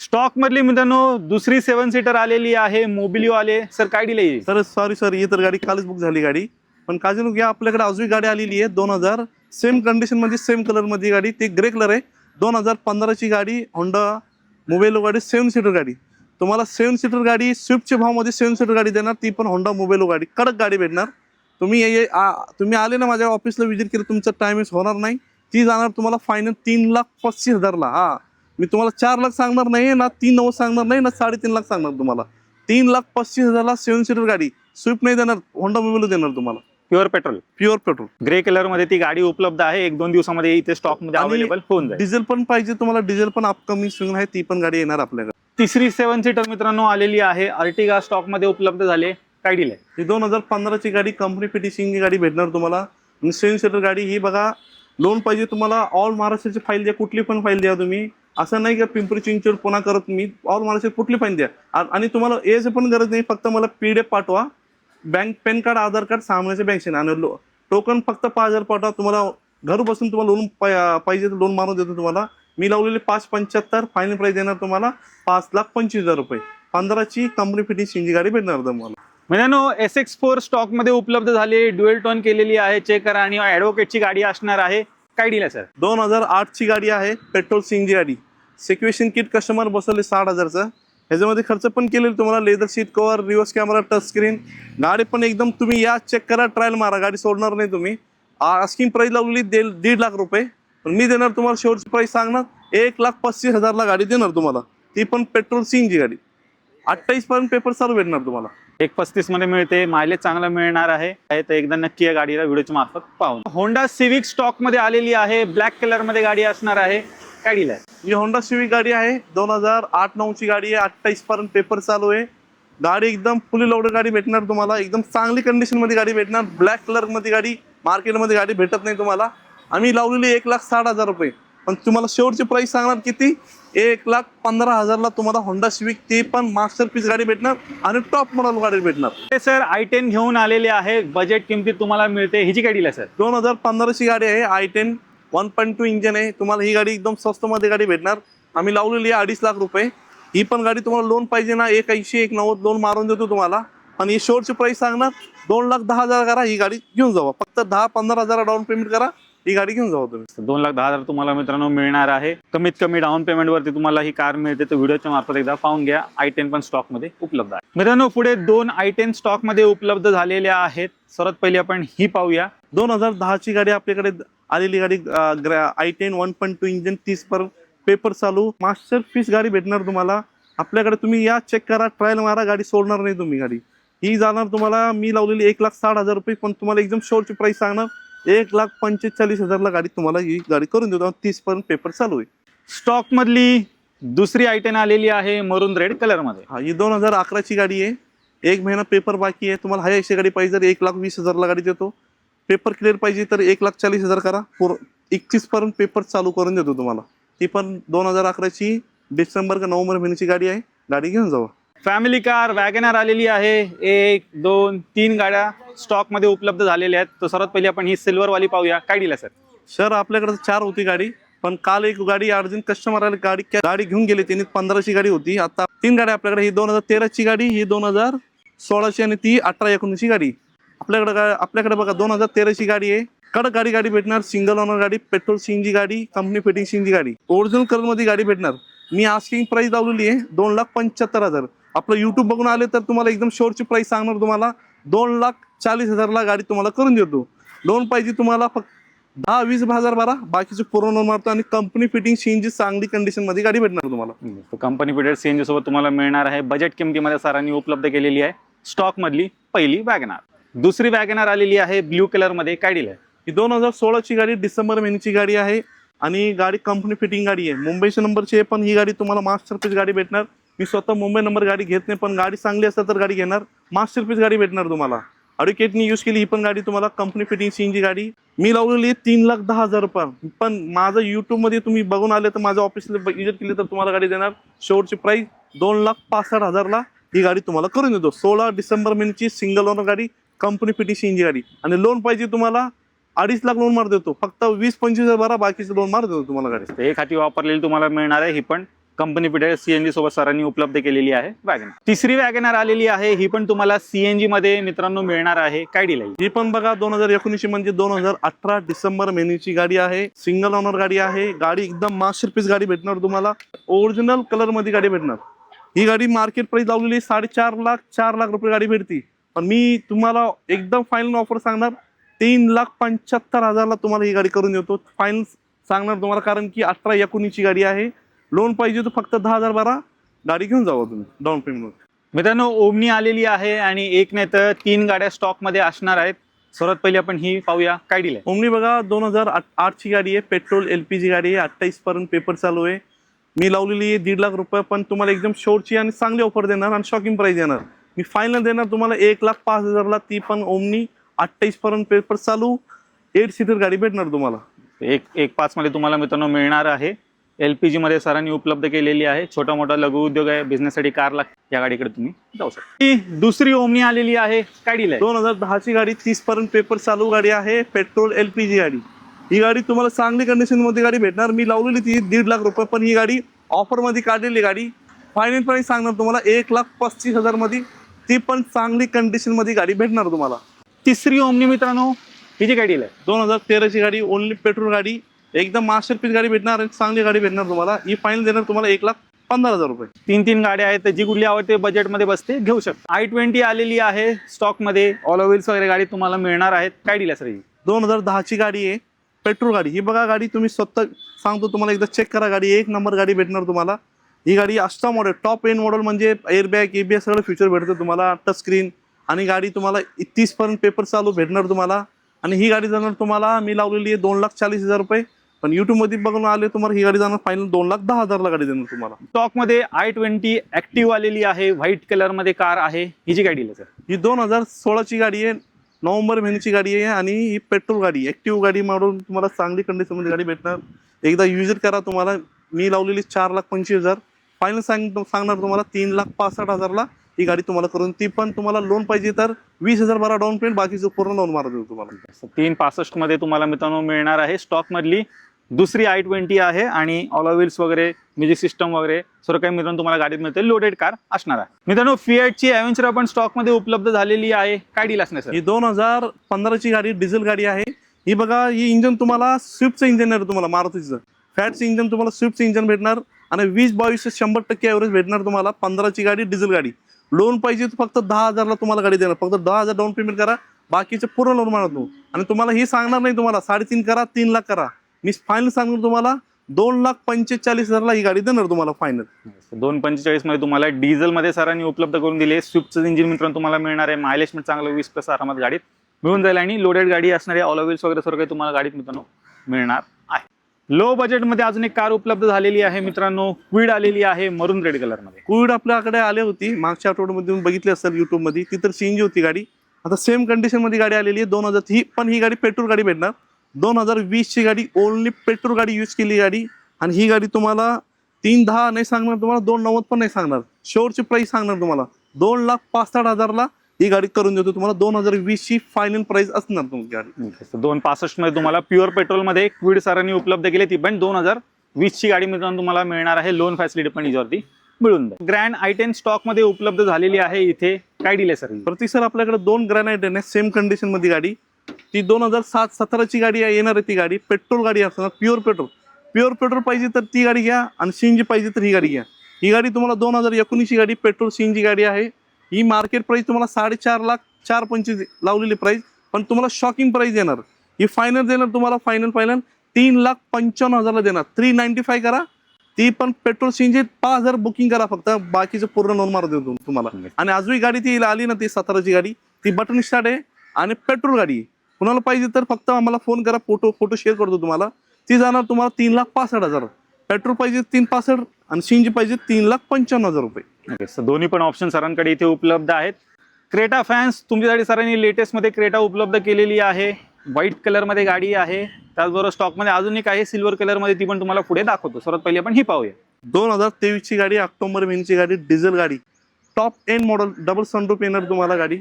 स्टॉक मधली मित्रांनो दुसरी 7 सीटर आलेली आहे. मोबिलिओ आले. सर काय डील आहे? सर सॉरी सर, ही तर गाडी कालच बुक झाली गाडी. पण काजू घ्या, आपल्याकडे अजून गाडी आलेली आहे 2000 सेम कंडिशन मध्ये, सेम कलर मध्ये गाडी. ती ग्रे कलर आहे. 2015ची गाडी, होंडा मोबिलिओ गाडी, 7 सीटर गाडी. तुम्हाला 7 सीटर गाडी स्विफ्टच्या भावमध्ये 7 सीटर गाडी देणार, ती पण होंडा मोबिलिओ गाडी. कडक गाडी भेटणार. तुम्ही आले ना माझ्या ऑफिसला विजिट केलं, तुमचं टाइमच होणार नाही. ती जाणार तुम्हाला फायनल 3,35,000ला. हा, मी तुम्हाला 4 लाख सांगणार नाही ना, 3,90,000 सांगणार नाही ना, 3.5 लाख सांगणार तुम्हाला. 3,35,000ला 7 सीटर गाडी. स्विफ्ट नाही देणार, होंडा मोबिलिओ देणार तुम्हाला. Pure petrol, pure petrol grey colour मध्ये ती गाडी उपलब्ध आहे. 1-2 दिवसामध्ये इथे स्टॉक मध्ये अवेलेबल होऊन जाईल. डिझेल पण पाहिजे तुम्हाला, डिझेल पण अपकमिंग स्विंग आहे, ती पण गाडी येणार आपल्याकडे. तिसरी 7 सीटर मित्रांनो आलेली आहे. अर्टिगा स्टॉक मध्ये उपलब्ध झाले. काय डील आहे? ही 2015ची गाडी कंपनी फिटिंग गाडी भेटणार तुम्हाला. 7 सीटर गाडी. ही बघा, लोन पाहिजे तुम्हाला ऑल महाराष्ट्राची फाईल द्या, कुठली पण फाईल द्या तुम्ही. असं नाही का पिंपरी चिंचवड पुन्हा करत मी, ऑल महाराष्ट्र कुठली फाईल द्या. आणि तुम्हाला याची पण गरज नाही, फक्त मला PDF पाठवा. बँक पॅन कार्ड, आधार कार्ड, 6 महिन्याचे बँक स्टेटमेंट आणि टोकन फक्त 5,000 पाठवा. तुम्हाला घर बसून तुम्हाला लोन पाहिजे तर लोन मारून देतो तुम्हाला. मी लावलेली 5,75. फायनल प्राइस देणार तुम्हाला 5,25,000 रुपये. 15ची कंपनी फिटिंग CNG गाडी भेटणार तुम्हाला. मित्रांनो SX4 स्टॉक मध्ये उपलब्ध झाली. ड्युएल टोन केलेली आहे. चेक करा. आणि ॲडव्होकेटची गाडी असणार आहे. काय डील आहे सर? 2008ची गाडी आहे. पेट्रोल CNG गाडी. सिक्वेशन किट कस्टमर बसवले 60,000चं. ह्याच्यामध्ये खर्च पण केलेलं तुम्हाला. Leather seat cover, reverse camera, touch screen. गाडी पण एकदम तुम्ही या चेक करा, ट्रायल मारा, गाडी सोडणार नाही तुम्ही. आस्किंग प्राइस लावलेली 1.5 लाख रुपये, पण मी देणार तुम्हाला शेवटची प्राइस सांगणार 1,35,000ला गाडी देणार तुम्हाला. ती पण पेट्रोल CNG गाडी. 28 पर्यंत पेपर चालू भेटणार तुम्हाला. 1.35 मध्ये मिळते. मायलेज चांगला मिळणार आहे. तर एकदा नक्की या गाडीला व्हिडिओच्या मार्फत पाहून. होंडा सिविक स्टॉक मध्ये आलेली आहे. ब्लॅक कलर मध्ये गाडी असणार आहे. काय डील आहे? ही होंडा सिविक गाडी आहे. 2008-9ची गाडी आहे. 28 पर्यंत पेपर चालू आहे. गाडी एकदम फुली लोडेड गाडी भेटणार तुम्हाला. एकदम चांगली कंडिशन मध्ये गाडी भेटणार. ब्लॅक कलर मध्ये गाडी मार्केटमध्ये गाडी भेटत नाही तुम्हाला. आम्ही लावलेली 1,60,000 रुपये, पण तुम्हाला शेवटची प्राइस सांगणार किती? 1,15,000ला तुम्हाला होंडा सिविक, ते पण मास्टरपीस गाडी भेटणार आणि टॉप मॉडेल गाडी भेटणार. सर i10 घेऊन आलेले आहे. बजेट किमतीत तुम्हाला मिळते. हिची काय डील आहे सर? 2015ची गाडी आहे. i10 1.2 इंजन आहे. तुम्हाला ही गाडी एकदम स्वस्त मध्ये गाडी भेटणार. आम्ही लावलेली आहे 2.5 लाख रुपये. ही पण गाडी तुम्हाला लोन पाहिजे ना 1,80-1,90 लोन मारून देतो तुम्हाला. आणि ही शेवटची प्राइस सांगणार 2,10,000 करा, ही गाडी घेऊन जावा. फक्त 10-15,000 डाऊन पेमेंट करा, ही गाडी घेऊन जाऊ तुम्ही. 2,10,000 तुम्हाला मित्रांनो मिळणार आहे. कमीत कमी डाऊन पेमेंट वरती तुम्हाला ही कार मिळते. तर व्हिडिओच्या मार्फत एकदा पाहून घ्या. i10 पण स्टॉक मध्ये उपलब्ध आहे. मित्रांनो पुढे 2 i10 स्टॉक मध्ये उपलब्ध झालेल्या आहेत. सर्वात पहिली आपण ही पाहूया. 2010 ची गाडी आपल्याकडे आलेली गाडी i10 1.2 इंजिन 30 पर्यंत पेपर चालू मास्टर पीस गाडी भेटणार तुम्हाला आपल्याकडे. तुम्ही या चेक करा, ट्रायल मारा, गाडी सोडणार नाही तुम्ही. गाडी ही जाणार तुम्हाला मी लावलेली 1,60,000 रुपये, पण तुम्हाला एकदम शोरची प्राइस सांगणार 1,45,000 गाडी तुम्हाला ही गाडी करून देतो. 30 पर्यंत पेपर चालू आहे. स्टॉक मधली दुसरी i10 आलेली आहे मरून रेड कलर मध्ये. हा ही 2011 ची गाडी आहे. 1 महिना पेपर बाकी आहे. तुम्हाला हाय अशी गाडी पाहिजे तर 1,20,000 गाडी देतो. पेपर क्लिअर पाहिजे तर 1,40,000 करा. 31 पर्यंत पेपर चालू करून देतो तुम्हाला. ती पण 2011 ची डिसेंबर का नोव्हेंबर महिन्याची गाडी आहे. गाडी घेऊन जावा. फॅमिली कार वॅगनर आलेली आहे. 1, 2, 3 गाड्या स्टॉक मध्ये उपलब्ध झालेल्या आहेत. तर सर्वात पहिली आपण ही सिल्वर वाली पाहूया. काय दिला सर? सर आपल्याकडे 4 होती गाडी, पण काल एक गाडी अर्जंट कस्टमर आली, गाडी घेऊन गेली. त्यांनी 15ची गाडी होती. आता 3 गाड्या आपल्याकडे. ही 2013 ची गाडी, ही 2016 ची आणि ती 18-19 ची गाडी आपल्याकडे बघा. 2013 ची गाडी आहे. कडक गाडी भेटणार. सिंगल ओनर गाडी, पेट्रोल सीएनजी गाडी, कंपनी फिटिंग सीएनजी गाडी, ओरिजिनल कलर मध्ये गाडी भेटणार. मी आस्किंग प्राइस लावलेली आहे 2,75,000. आपलं युट्यूब बघून आले तर तुम्हाला एकदम शोरची प्राइस सांगणार. तुम्हाला 2,40,000 ला गाडी तुम्हाला करून देतो. लोन पाहिजे तुम्हाला फक्त 10-20,000 भरा, बाकीचे पूर्ण लोन मारतो. आणि कंपनी फिटिंग सीएनजी चांगली कंडिशन मध्ये गाडी भेटणार तुम्हाला. कंपनी फिटेड सीएनजी सोबत तुम्हाला मिळणार आहे. बजेट किमतीमध्ये सरांनी उपलब्ध केलेली आहे. स्टॉक मधली पहिली वॅगनार. दुसरी वॅगनार आलेली आहे ब्ल्यू कलर मध्ये. काय दिलंय? ही 2016 ची गाडी, डिसेंबर महिन्याची गाडी आहे. आणि गाडी कंपनी फिटिंग गाडी आहे. मुंबईच्या नंबरची आहे, पण ही गाडी तुम्हाला मास्टरपीस गाडी भेटणार. मी स्वतः मुंबई नंबर गाडी घेत नाही, पण गाडी चांगली असेल तर गाडी घेणार. मास्टरपीस गाडी भेटणार तुम्हाला. ॲडव्होकेटनी यूज केली ही पण गाडी तुम्हाला. कंपनी फिटिंग सीएनजी गाडी मी लावलेली 3,10,000 रुपये. पण माझं युट्यूब मध्ये तुम्ही बघून आले तर माझ्या ऑफिसला विजिट केली तर तुम्हाला गाडी देणार. शेवटची प्राइस 2,65,000 ला ही गाडी तुम्हाला करून देतो. 16 डिसेंबर महिन्याची सिंगल ओनर गाडी, कंपनी फिटिंग सीएनजी गाडी. आणि लोन पाहिजे तुम्हाला 2.5 लाख लोन मार देतो. फक्त 20-25,000 भरा, बाकीचं लोन मार देतो तुम्हाला गाडी. एक हाती वापरलेली तुम्हाला मिळणार आहे. ही पण कंपनी फिटेड सीएनजी सोबत सरांनी उपलब्ध केलेली आहे वॅगनर. तिसरी वॅगनर आलेली आहे. ही पण तुम्हाला सीएनजी मध्ये मित्रांनो मिळणार आहे. काय दिलंय? ही पण बघा 2019 म्हणजे 2018 डिसेंबर महिन्याची गाडी आहे. सिंगल ओनर गाडी आहे. गाडी एकदम मास्टरपीस गाडी भेटणार तुम्हाला. ओरिजिनल कलर मध्ये गाडी भेटणार. ही गाडी मार्केट प्राइस लावलेली 4.5 लाख रुपये गाडी भेटती. पण मी तुम्हाला एकदम फायनल ऑफर सांगणार 3,75,000 ला तुम्हाला ही गाडी करून देतो. फायनल सांगणार तुम्हाला, कारण की 18-19 ची गाडी आहे. लोन पाहिजे तर फक्त 10,000 भरा, गाडी घेऊन जावा तुम्ही डाऊन पेमेंट. मित्रांनो ओमनी आलेली आहे आणि एक नाही तर 3 गाड्या स्टॉक मध्ये असणार आहेत. सर्वात पहिली आपण ही पाहूया. काय दिलंय? ओमनी बघा 2008 ची गाडी आहे. पेट्रोल LPG गाडी आहे. 28 पर्यंत पेपर चालू आहे. मी लावलेली आहे 1.5 लाख रुपये, पण तुम्हाला एकदम शॉर्टची आणि चांगली ऑफर देणार आणि शॉकिंग प्राइस देणार. मी फायनल देणार तुम्हाला 1,05,000 ला. ती पण ओमनी 28 पर्यंत पेपर चालू 8 सीटर गाडी भेटणार तुम्हाला. 1.5 मध्ये तुम्हाला मित्रांनो मिळणार आहे. LPG मध्ये सरांनी उपलब्ध केलेली आहे. छोटा मोठा लघु उद्योग आहे, बिझनेस साठी कार लागते, या गाडीकडे तुम्ही जाऊ शकता. ही दुसरी ओमनी आलेली आहे. काय दिलंय? 2010 ची गाडी, 30 पर्यंत पेपर चालू गाडी आहे. पेट्रोल LPG गाडी. ही गाडी तुम्हाला चांगली कंडिशन मध्ये गाडी भेटणार. मी लावलेली ती 1.5 लाख रुपये, पण ही गाडी ऑफर मध्ये काढलेली गाडी. फायनल प्राइस सांगणार तुम्हाला 1,35,000 मध्ये. ती पण चांगली कंडिशन मध्ये गाडी भेटणार तुम्हाला. तिसरी ओमनी मित्रांनो हिची काय दिलंय? 2013 ची गाडी, ओनली पेट्रोल गाडी, एकदम मास्टरपीस गाडी भेटणार आणि चांगली गाडी भेटणार तुम्हाला. ही फायनल देणार तुम्हाला 1,15,000 रुपये. 3 गाड्या आहेत. जी कुठली आवडते बजेट मध्ये बसते घेऊ शकता. i20 आलेली आहे स्टॉक मध्ये. ऑल व्हील्स वगैरे गाडी तुम्हाला मिळणार आहेत. काय दिल्या सर? 2010 ची गाडी आहे. पेट्रोल गाडी. ही बघा गाडी तुम्ही स्वतः सांगतो तुम्हाला, एकदा चेक करा गाडी. 1 नंबर गाडी भेटणार तुम्हाला. ही गाडी अष्टा मॉडेल, टॉप एंड मॉडेल, म्हणजे एअरबॅग ABS सगळं फीचर भेटतं तुम्हाला. Touch screen. आणि गाडी तुम्हाला 30 पर्यंत पेपर चालू भेटणार तुम्हाला. आणि ही गाडी जाणार तुम्हाला मी लावलेली आहे 2,40,000 रुपये. पण युट्यूब मध्ये बघून आले तुम्हाला ही गाडी जाणार फायनल 2,10,000 ला गाडी देणार तुम्हाला. स्टॉक मध्ये i20 ऍक्टिव्ह आलेली आहे. व्हाईट कलर मध्ये कार आहे. हिची काय दिली सर? ही 2016 ची गाडी आहे. नोव्हेंबर महिन्याची गाडी आहे. आणि ही पेट्रोल गाडी, ऍक्टिव्ह गाडी म्हणून तुम्हाला चांगली कंडिशन मध्ये गाडी भेटणार. एकदा युजर करा तुम्हाला. मी लावलेली 4,25,000. फायनल सांगणार तुम्हाला 3,65,000 ला ही गाडी तुम्हाला करून. ती पण तुम्हाला लोन पाहिजे तर 20,000 भरा डाऊन पेमेंट, बाकीचं पूर्ण लोन मारा देऊ तुम्हाला. 3,65 मध्ये तुम्हाला मित्रांनो मिळणार आहे. स्टॉक मधली दुसरी i20 आहे. आणि ऑल व्हील्स वगैरे, म्युझिक सिस्टम वगैरे सर्व काही मित्रांनो तुम्हाला गाडीत मिळते. लोडेड कार असणार आहे. मित्रांनो फिएटची ॲव्हेंचर पण स्टॉक मध्ये उपलब्ध झालेली आहे. काय डील असणार सर? ही 2015 ची गाडी, डिझेल गाडी आहे. ही बघा, ही इंजन तुम्हाला स्विफ्टचं इंजन आहे तुम्हाला, मारुतीचं फॅटचं इंजन तुम्हाला स्विफ्टचं इंजन भेटणार आणि 20-22 100% ॲव्हरेज भेटणार तुम्हाला. 15ची गाडी, डिझेल गाडी. लोन पाहिजे तर फक्त 10,000ला तुम्हाला गाडी देणार. फक्त 10,000 डाऊन पेमेंट करा, बाकीचे पूर्ण लोन मारतो. आणि तुम्हाला हे सांगणार नाही तुम्हाला 3.5 करा, 3 लाख करा. मी फायनल सांगणार तुम्हाला 2,45,000ला ही गाडी देणार तुम्हाला फायनल. 2.45 मध्ये तुम्हाला डिझेल मध्ये सरांनी उपलब्ध करून दिले. स्विफ्टचं इंजिन मित्रांनो तुम्हाला मिळणार आहे. मायलेज पण चांगलं 20+ आरामात गाडीत मिळून जाईल आणि लोडेड गाडी असणारे ऑल व्हील्स वगैरे सर्व काही तुम्हाला गाडीत मित्रांनो मिळणार आहे. लो बजेटमध्ये अजून एक कार उपलब्ध झालेली आहे मित्रांनो. क्विड आलेली आहे मरून रेड कलर मध्ये. क्विड आपल्याकडे आली होती मागच्या आठवड्यामध्ये तुम्ही बघितली असेल YouTube मध्ये. ती तर CNG होती गाडी. आता सेम कंडिशन मध्ये गाडी आलेली आहे 2000. ही पण ही गाडी पेट्रोल गाडी भेटणार. 2020ची गाडी, ओनली पेट्रोल गाडी यूज केली गाडी. आणि ही गाडी तुम्हाला 3,10 नाही सांगणार तुम्हाला, 2,90 पण नाही सांगणार. शेवटची प्राइस सांगणार तुम्हाला 2,65,000ला ही गाडी करून देतो तुम्हाला. 2020ची फायनल प्राइस असणार तुमची गाडी. 265 मध्ये तुम्हाला प्युअर पेट्रोल मध्ये क्विड सरांनी उपलब्ध केली. ती पण 2020ची गाडी मित्रांनो तुम्हाला मिळणार आहे. लोन फॅसिलिटी पण याच्यावरती मिळून जाईल. ग्रँड i10 स्टॉक मध्ये उपलब्ध झालेली आहे. इथे काय दिले सर? प्रति सर आपल्याकडे 2 ग्रँड i10 आहे सेम कंडिशन मध्ये गाडी. ती 2017ची गाडी येणार आहे. ती गाडी पेट्रोल गाडी असणार, प्युअर पेट्रोल पाहिजे तर ती गाडी घ्या आणि CNG पाहिजे तर ही गाडी घ्या. ही गाडी तुम्हाला 2019ची गाडी पेट्रोल CNG गाडी आहे. ही मार्केट प्राइस तुम्हाला 4.5 लाख 4.25 लावलेली प्राइस, पण तुम्हाला शॉकिंग प्राइस देणार. ही फायनल देणार तुम्हाला, फायनल 3,95,000ला देणार. 395 करा, ती पण पेट्रोल CNG 5,000 बुकिंग करा फक्त, बाकीचं पूर्ण लोन मार देतो तुम्हाला. आणि अजूनही गाडी ती आली ना, ती 17ची गाडी, ती बटन स्टार्ट आहे आणि पेट्रोल गाडी. कुणाला पाहिजे तर फक्त आम्हाला फोन करा, फोटो शेअर करतो तुम्हाला. ती जाणार तुम्हाला 3,65,000. पेट्रोल पाहिजे 3,65,000 आणि CNG पाहिजे 3,95,000 रुपये. दोन्ही पण ऑप्शन सरांकडे इथे उपलब्ध आहेत. क्रेटा फॅन्स तुमच्यासाठी सरांनी लेटेस्ट मध्ये क्रेटा उपलब्ध केलेली आहे. व्हाईट कलर मध्ये गाडी आहे. त्याचबरोबर स्टॉक मध्ये अजून एक आहे सिल्वर कलर मध्ये, ती पण तुम्हाला पुढे दाखवतो. सर्वात पहिले आपण ही पाहूया. 2023ची गाडी, ऑक्टोबर महिन्याची गाडी, डिझेल गाडी, top end model, double sunroof येणार तुम्हाला गाडी.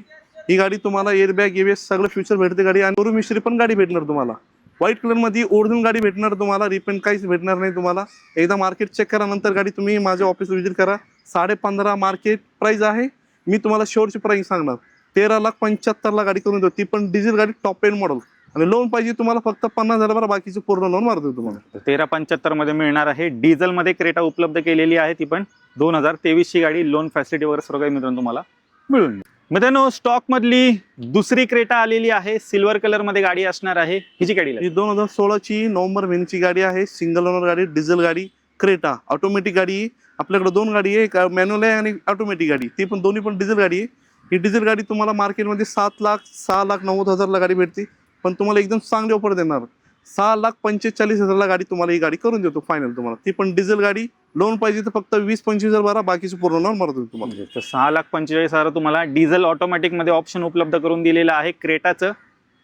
ही गाडी तुम्हाला एअरबॅग ABS सगळं फ्युचर भेटते गाडी. आणि शोरूम हिस्ट्री पण गाडी भेटणार तुम्हाला. व्हाईट कलर मध्ये ओरिजिनल गाडी भेटणार तुम्हाला. रिपेंट काहीच भेटणार नाही तुम्हाला. एकदा मार्केट चेक करा, नंतर गाडी तुम्ही माझ्या ऑफिसला व्हिजिट करा. 15.5 मार्केट प्राइस आहे. मी तुम्हाला शेवटची प्राइस सांगणार 13,75,000ला गाडी करून देतो. ती पण डिझेल गाडी, टॉप एंड मॉडेल. आणि लोन पाहिजे तुम्हाला फक्त 50,000, बाकीचे पूर्ण लोन मारतो तुम्हाला. 13,75 मध्ये मिळणार आहे. डिझेल मध्ये क्रेटा उपलब्ध केलेली आहे. ती पण 2023ची गाडी. लोन फॅसिलिटी वगैरे सर्व काही मित्रांनो तुम्हाला मिळून जाईल. मित्रांनो स्टॉक मधली दुसरी क्रेटा आलेली आहे. सिल्वर कलर मध्ये गाडी असणार आहे. हिची गाडी ही 2016ची नोव्हेंबर महिन्याची गाडी आहे. सिंगल ओनर गाडी, डिझेल गाडी, क्रेटा ऑटोमॅटिक गाडी. आपल्याकडे 2 गाडी आहे, एक मॅन्युअल आहे आणि ऑटोमॅटिक गाडी. ती पण दोन्ही पण डिझेल गाडी आहे. ही डिझेल गाडी तुम्हाला मार्केटमध्ये 7,06,90,000ला गाडी भेटते, पण तुम्हाला एकदम चांगली ऑफर देणार. 6,45,000ला गाडी तुम्हाला ही गाडी करून देतो फायनल तुम्हाला. ती पण डिझेल गाडी. लोन पाहिजे तर फक्त 20-25,000 भरा, बाकीचं पूर्ण लोन मारतो तुम्हाला. 6,45,000 तुम्हाला डिझेल ऑटोमॅटिक मध्ये ऑप्शन उपलब्ध करून दिलेलं आहे क्रेटाचं.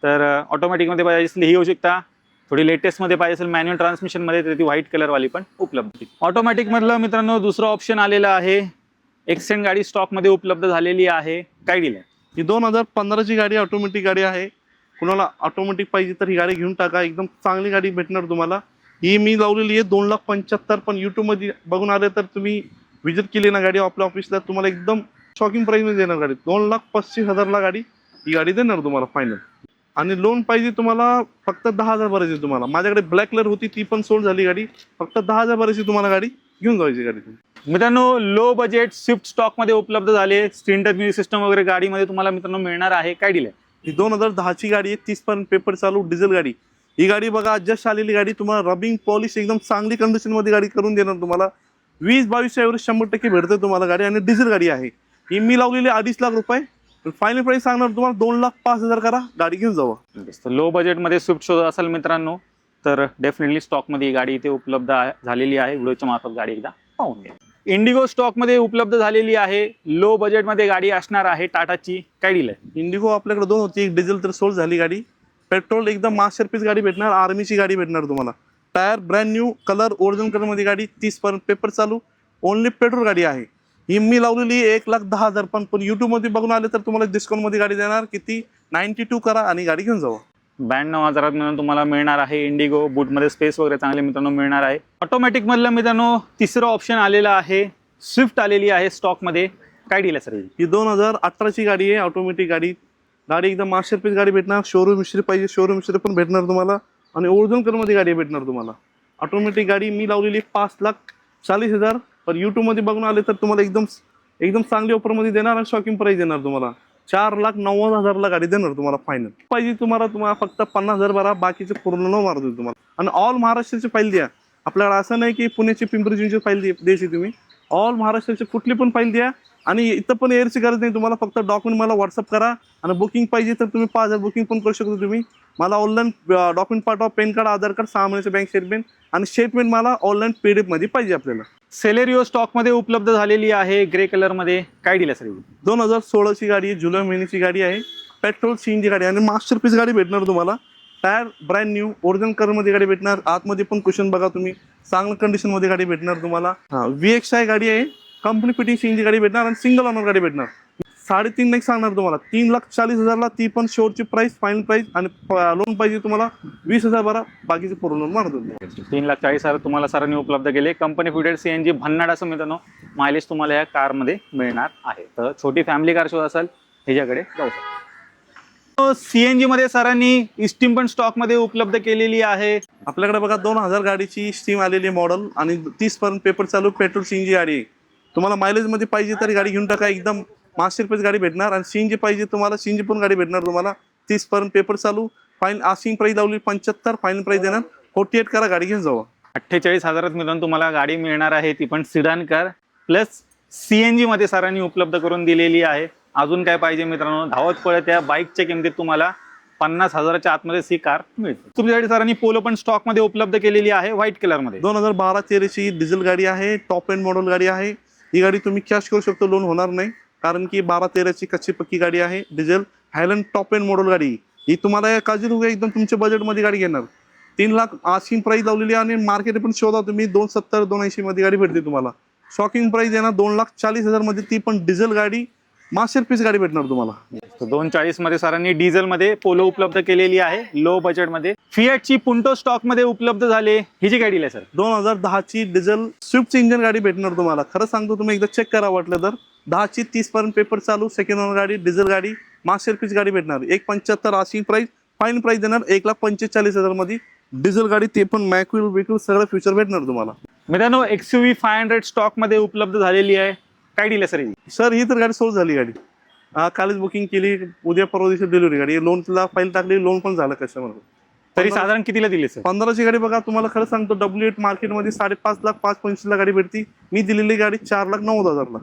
तर ऑटोमॅटिक मध्ये पाहिजे असेल ही होऊ शकता. थोडी लेटेस्ट मध्ये पाहिजे असेल मॅन्युअल ट्रान्समिशन मध्ये, तर ती व्हाईट कलर वाली पण उपलब्ध. ऑटोमॅटिक मधलं मित्रांनो दुसरं ऑप्शन आलेलं आहे. एक्सेंट गाडी स्टॉक मध्ये उपलब्ध झालेली आहे. काय दिलं? ही 2015ची गाडी, ऑटोमॅटिक गाडी आहे. कुणाला ऑटोमॅटिक पाहिजे तर ही गाडी घेऊन टाका. एकदम चांगली गाडी भेटणार तुम्हाला. ही मी लावलेली आहे 2,75,000, पण YouTube मध्ये बघून आले तर तुम्ही विजिट केली ना गाडी आपल्या ऑफिसला, तुम्हाला एकदम शॉकिंग प्राइस मध्ये देणार गाडी. 2,35,000ला गाडी ही गाडी देणार तुम्हाला फायनल. आणि लोन पाहिजे तुम्हाला फक्त 10,000 भरायची तुम्हाला. माझ्याकडे ब्लॅक कलर होती, ती पण सोल्ड झाली गाडी. फक्त 10,000 भरायची तुम्हाला गाडी घेऊन जायची गाडी. मित्रांनो लो बजेट स्विफ्ट स्टॉक मध्ये उपलब्ध झाले. स्क्रीन टच म्युझिक सिस्टम वगैरे गाडीमध्ये तुम्हाला मित्रांनो मिळणार आहे. काय दिले? ही 2010ची गाडी आहे. 30 पर्यंत पेपर चालू, डिझेल गाडी. ही गाडी बघा जस्ट आलेली गाडी. तुम्हाला रबिंग पॉलिश एकदम चांगली कंडिशन मध्ये गाडी करून देणार तुम्हाला. 20-22 एवढे 100% भेटते तुम्हाला गाडी. आणि डिझेल गाडी आहे. ही मी लावलेली 2.5 लाख रुपये. फायनल प्राइस सांगणार तुम्हाला 2,05,000 करा, गाडी घेऊन जावा. लो बजेट मध्ये स्विफ्ट शोधत असाल मित्रांनो तर डेफिनेटली स्टॉक मध्ये ही गाडी इथे उपलब्ध झालेली आहे. व्हिडिओच्या मार्फत गाडी एकदा पाहून घ्या. इंडिगो स्टॉक मध्ये उपलब्ध झालेली आहे. लो बजेट मध्ये गाडी असणार आहे टाटाची. काय दिलंय? इंडिगो आपल्याकडे 2 होती. एक डिझेल तर सोल्ड झाली गाडी. पेट्रोल एकदम मास्टरपीस गाडी भेटणार. आर्मीची गाडी भेटणार तुम्हाला. Tyre brand new, colour original colour मध्ये गाडी. 30 पर्यंत पेपर चालू, ओनली पेट्रोल गाडी आहे. ही मी लावलेली 1,10,000, पण YouTube मध्ये बघून आले तर तुम्हाला डिस्काउंट मध्ये गाडी देणार. किती? 92 करा आणि गाडी घेऊन जावा. 92,000 मिळून तुम्हाला मिळणार आहे इंडिगो. बूटमध्ये स्पेस वगैरे चांगले मित्रांनो मिळणार आहे. ऑटोमॅटिक मधलं मित्रांनो तिसरं ऑप्शन आलेलं आहे. स्विफ्ट आलेली आहे स्टॉक मध्ये. काय दिलं सर? ही 2018ची गाडी आहे, ऑटोमॅटिक गाडी. गाडी एकदम मास्टरपीस गाडी भेटणार. शोरूम हिस्ट्री पाहिजे शोरूम हिस्ट्री पण भेटणार तुम्हाला. आणि ओरिजिनल कलरमध्ये गाडी भेटणार तुम्हाला. ऑटोमॅटिक गाडी मी लावलेली 5,40,000. पण यूट्यूबमध्ये बघून आले तर तुम्हाला एकदम एकदम चांगली ऑफरमध्ये देणार आणि शॉकिंग प्राईस देणार तुम्हाला. 4,90,000ला गाडी देणार तुम्हाला फायनल. पाहिजे तुम्हाला फक्त 50,000 भरा, बाकीचे पूर्ण न मारतो तुम्हाला. आणि ऑल महाराष्ट्राची फाईल द्या. आपल्याला असं नाही की पुण्याची पिंपरी चिंचवडची फाईल द्यायची तुम्ही. ऑल महाराष्ट्राची कुठली पण फाईल द्या. आणि इथं पण एअरची गरज नाही तुम्हाला. फक्त डॉक्युमेंट मला व्हॉट्सअप करा. आणि बुकिंग पाहिजे तर तुम्ही 5,000 बुकिंग पण करू शकता तुम्ही. मला ऑनलाईन डॉक्युमेंट पाठवा. पॅन कार्ड, आधार कार्ड, 6 महिन्याचं बँक स्टेटमेंट आणि स्टेटमेंट मला ऑनलाईन PDF मध्ये पाहिजे आपल्याला. सेलेरिओ स्टॉकमध्ये उपलब्ध झालेली आहे ग्रे कलरमध्ये. काय दिलं सर? 2016ची गाडी आहे. जुलै महिन्याची गाडी आहे. पेट्रोल CNG गाडी आणि मास्टरपीस गाडी भेटणार तुम्हाला. टायर ब्रँड न्यू ओरिजिनल कलरमध्ये गाडी भेटणार. आतमध्ये पण कुशन बघा तुम्ही. चांगल्या कंडिशनमध्ये गाडी भेटणार तुम्हाला. VXI गाडी आहे. कंपनी फिटिंग CNG गाडी भेटणार आणि सिंगल ओनर गाडी भेटणार. 3.5 लाख सांगणार तुम्हाला. 3,40,000ला ती पण शेवटची प्राइस फायनल प्राइस. आणि लोन पाहिजे तुम्हाला 20,000 भरा, बाकीचे पूर्ण लोन मारतो. 3,40,000 तुम्हाला सरांनी उपलब्ध केले. कंपनी फिटेड CNG भन्नाड असं मित्रांनो मायलेज तुम्हाला या कारमध्ये मिळणार आहे. तर छोटी फॅमिली कार शोध असाल ह्याच्याकडे जाऊ शकता. CNG मध्ये सरांनी स्टीम पण स्टॉकमध्ये उपलब्ध केलेली आहे. आपल्याकडे बघा 2000 गाडीची स्टीम आलेली मॉडेल आणि 30 पर्यंत पेपर चालू पेट्रोल CNG गाडी आहे. तुम्हाला मायलेज मध्ये पाहिजे तरी गाडी घेऊन टाका. एकदम मास्टरपीस गाडी भेटणार. आणि CNG पाहिजे तुम्हाला CNG पण गाडी भेटणार तुम्हाला. 30 पर्यंत पेपर चालू. फाईन आस्किंग प्राइस लावली 75. फायनल प्राइस देणार 48 करा. गाडी घेऊन जावा. 48,000 मित्रांनो तुम्हाला गाडी मिळणार आहे. ती पण सिडान कार प्लस CNG मध्ये सरांनी उपलब्ध करून दिलेली आहे. अजून काय पाहिजे मित्रांनो? धावत पळत त्या बाईकच्या किमतीत तुम्हाला 50,000च्या आतमध्ये ही कार मिळते. तुमच्यासाठी सरांनी पोलो पण स्टॉक मध्ये उपलब्ध केलेली आहे व्हाईट कलर मध्ये. 2012-13ची डिझेल गाडी आहे. टॉप एंड मॉडेल गाडी आहे. ही गाडी तुम्ही कॅश करू शकतो. लोन होणार नाही. कारण की 12-13ची कच्ची पक्की गाडी आहे. Diesel Hyland top end model गाडी. ही तुम्हाला काळजी एकदम तुमच्या बजेटमध्ये गाडी घेणार. 3 लाख आस्किंग प्राइस लावलेली आणि मार्केट पण शोधा तुम्ही 270-280 मध्ये गाडी भेटते तुम्हाला. शॉकिंग प्राइस देणार 2,40,000 मध्ये. ती पण डिझेल गाडी मास्टरपीस गाडी भेटणार तुम्हाला. 240 मध्ये सरांनी डिझेल मध्ये पोलो उपलब्ध केलेली आहे लो बजेट मध्ये. फिएटची पुंटो स्टॉक मध्ये उपलब्ध झाले. ही जी गाडी आहे सर 2010ची डिझेल स्विफ्ट इंजिन गाडी भेटणार तुम्हाला. खरं सांगतो तुम्ही एकदा चेक करा वाटलं तर. 10ची 30 पर्यंत पेपर चालू. सेकंड ओनर गाडी डिझेल गाडी मास्टरपीस गाडी भेटणार. 1,75 आस्किंग प्राइस. फाईन प्राइस देणार 1,45,000 मध्ये. डिझेल गाडी ते पण मॅक्विल वेक्युल सगळं फ्युचर भेटणार तुम्हाला. मित्रांनो XUV 500 स्टॉक मध्ये उपलब्ध झालेली आहे. काय दिलं सर? सर ही तर गाडी सोल्ड झाली. गाडी कालच बुकिंग केली. उद्या परवा दिवशी डिलिव्हरी. गाडी लोनला फाईल टाकली. लोन पण झालं कस्टमर. तरी साधारण कितीला दिली सर? 15ची गाडी बघा तुम्हाला. खरं सांगतो W8 मार्केटमध्ये 5.5 लाख 5.25 गाडी भेटती. मी दिलेली गाडी 4,90,000ला.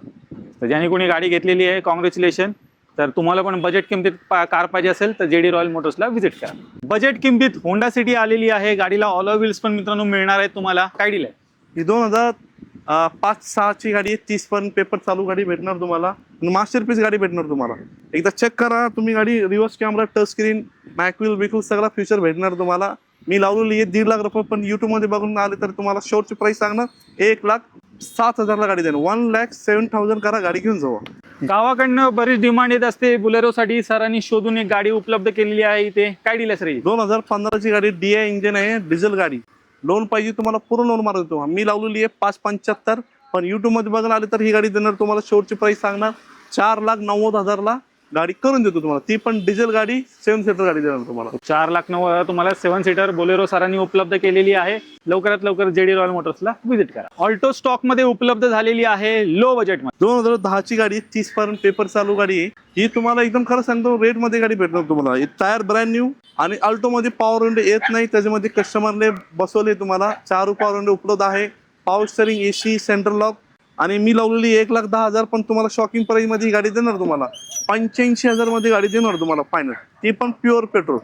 तर ज्याने कोणी गाडी घेतलेली आहे कॉंग्रॅच्युलेशन. तर तुम्हाला पण बजेट किमतीत कार पाहिजे असेल तर JD रॉयल मोटर्सला व्हिजिट करा. बजेट किमतीत होंडा सिटी आलेली आहे. गाडीला ऑलो व्हील्स पण मित्रांनो मिळणार आहेत तुम्हाला. काय दिलंय? ही 2005-6ची गाडी आहे. 30 पर्यंत पेपर चालू गाडी भेटणार तुम्हाला. मास्टरपीस गाडी भेटणार तुम्हाला. एकदा चेक करा तुम्ही. गाडी रिव्हर्स कॅमेरा, टच स्क्रीन, मॅक्विल बिक्विल सगळा फ्युचर भेटणार तुम्हाला. मी लावलेली आहे 1.5 लाख रुपये. पण यूट्यूबमध्ये बघून आले तर तुम्हाला शॉर्टची प्राइस सांगणार 1,07,000ला गाडी देणार. 1,07,000 करा. गाडी घेऊन जावा. गावाकडनं बरीच डिमांड येत असते बुलेरोसाठी. सरांनी शोधून एक गाडी उपलब्ध केलेली आहे इथे. काय दिलं सर? 2015ची गाडी DI इंजिन आहे. डिझेल गाडी. लोन पाहिजे तुम्हाला पूर्ण लोन मारतो. मी लावलेली आहे 5,75. पण यूट्यूबमध्ये बघायला आले तर ही गाडी देणार तुम्हाला. शेवटची प्राइस सांगणार 4,90,000ला गाडी करून देतो तुम्हाला. ती पण डिझेल गाडी 7 सीटर गाडी देणार तुम्हाला. 4,90,000 तुम्हाला 7 सीटर बोलेरो सरांनी उपलब्ध केलेली आहे. लवकरात लवकर JD रॉयल मोटर्सला व्हिजिट करा. ऑल्टो स्टॉक मध्ये उपलब्ध झालेली आहे लो बजेट मध्ये. 2010ची गाडी 30 पर्यंत पेपर चालू गाडी आहे. ही तुम्हाला एकदम खरं सांगतो रेट मध्ये गाडी भेटणार तुम्हाला. टायर ब्रँड न्यू आणि अल्टो मध्ये पॉवर विंडो येत नाही. त्याच्यामध्ये कस्टमरने बसवले तुम्हाला. 4 पॉवर विंडो उपलब्ध आहे. Power steering, AC, central lock. आणि मी लावलेली 1,10,000. पण तुम्हाला शॉकिंग प्राइस मध्ये ही गाडी देणार तुम्हाला. 85,000 मध्ये गाडी देणार तुम्हाला फायनल. ती पण pure petrol.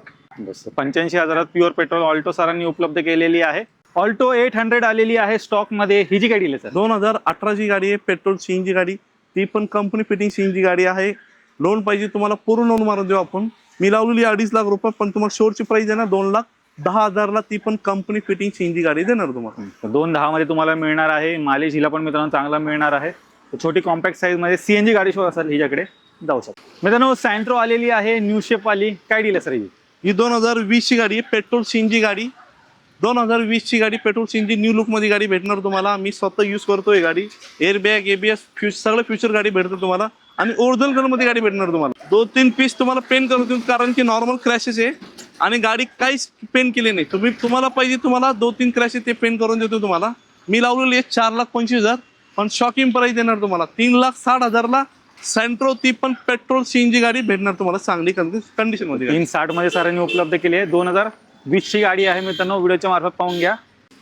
85,000 pure petrol Alto सरांनी उपलब्ध केलेली आहे. ऑल्टो 800 आलेली आहे स्टॉक मध्ये. ही जी गाडी आहे सर 2018ची गाडी आहे. पेट्रोल CNG गाडी. ती पण कंपनी फिटिंग CNG गाडी आहे. लोन पाहिजे तुम्हाला पूर्ण लोन मारून देऊ आपण. मी लावलेली 2.5 लाख रुपये. पण तुम्हाला शेवटची प्राइस देणार 2,10,000ला. ती पण कंपनी फिटिंग CNG गाडी देणार तुम्हाला. 2,10 मध्ये तुम्हाला मिळणार आहे. मायलेज हिला पण मित्रांनो चांगला मिळणार आहे. छोटी कॉम्पॅक्ट साईज मध्ये CNG गाडी शो असेल हिच्याकडे जाऊ शकतो. मित्रांनो सँट्रो आलेली आहे न्यू शेप वाली. काय दिलं सर? ही 2020ची गाडी आहे. पेट्रोल CNG गाडी. 2020 ची गाडी पेट्रोल सीएनजी न्यू लुक मध्ये गाडी भेटणार तुम्हाला. मी स्वतः यूज करतोय गाडी. एअरबॅग ABS सगळं फ्युचर गाडी भेटतं तुम्हाला आणि ओरिजिनल कलर मध्ये गाडी भेटणार तुम्हाला. 2-3 पीस तुम्हाला पेंट करून देऊ कारण की नॉर्मल क्रॅशेस आहे आणि गाडी काहीच पेंट केली नाही. तुम्हाला पाहिजे तुम्हाला 2-3 क्रॅशेस ते पेंट करून देतो तुम्हाला. मी लावलेली आहे 4,25,000 पण शॉकिंग प्राइस देणार तुम्हाला 3,60,000 ला सेंट्रो. ती पण पेट्रोल सीएनजी गाडी भेटणार तुम्हाला चांगली कंडिशन मध्ये. 360 मध्ये सरांनी उपलब्ध केली आहे. 2020 ची गाडी आहे मित्रांनो, व्हिडिओच्या मार्फत पाहून घ्या.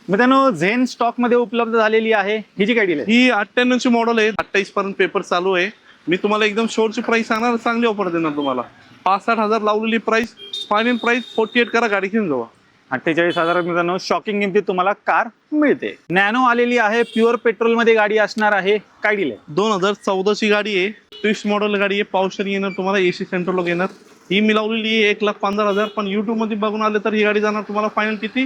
मित्रांनो झेन स्टॉक मध्ये उपलब्ध झालेली आहे. ही जी गाडी आहे ही 98 ची मॉडेल आहे. 28 पर्यंत पेपर चालू आहे. मी तुम्हाला एकदम शोरची प्राइस सांगणार, चांगली ऑफर देणार तुम्हाला. 65,000 लावलेली प्राइस, फायनल प्राइस 48 करा, गाडी घेऊन जावा. 48,000 मित्रांनो शॉकिंग किमतीत तुम्हाला कार मिळते. नॅनो आलेली आहे, प्युअर पेट्रोल मध्ये गाडी असणार आहे. काय डील आहे? 2014 ची गाडी आहे. ट्विस्ट मॉडेल गाडी आहे. पावशर येणार तुम्हाला, AC सेंटर लोक येणार. ही मी लावलेली आहे 1,15,000 पण युट्यूब मध्ये बघून आले तर ही गाडी जाणार तुम्हाला फायनल किती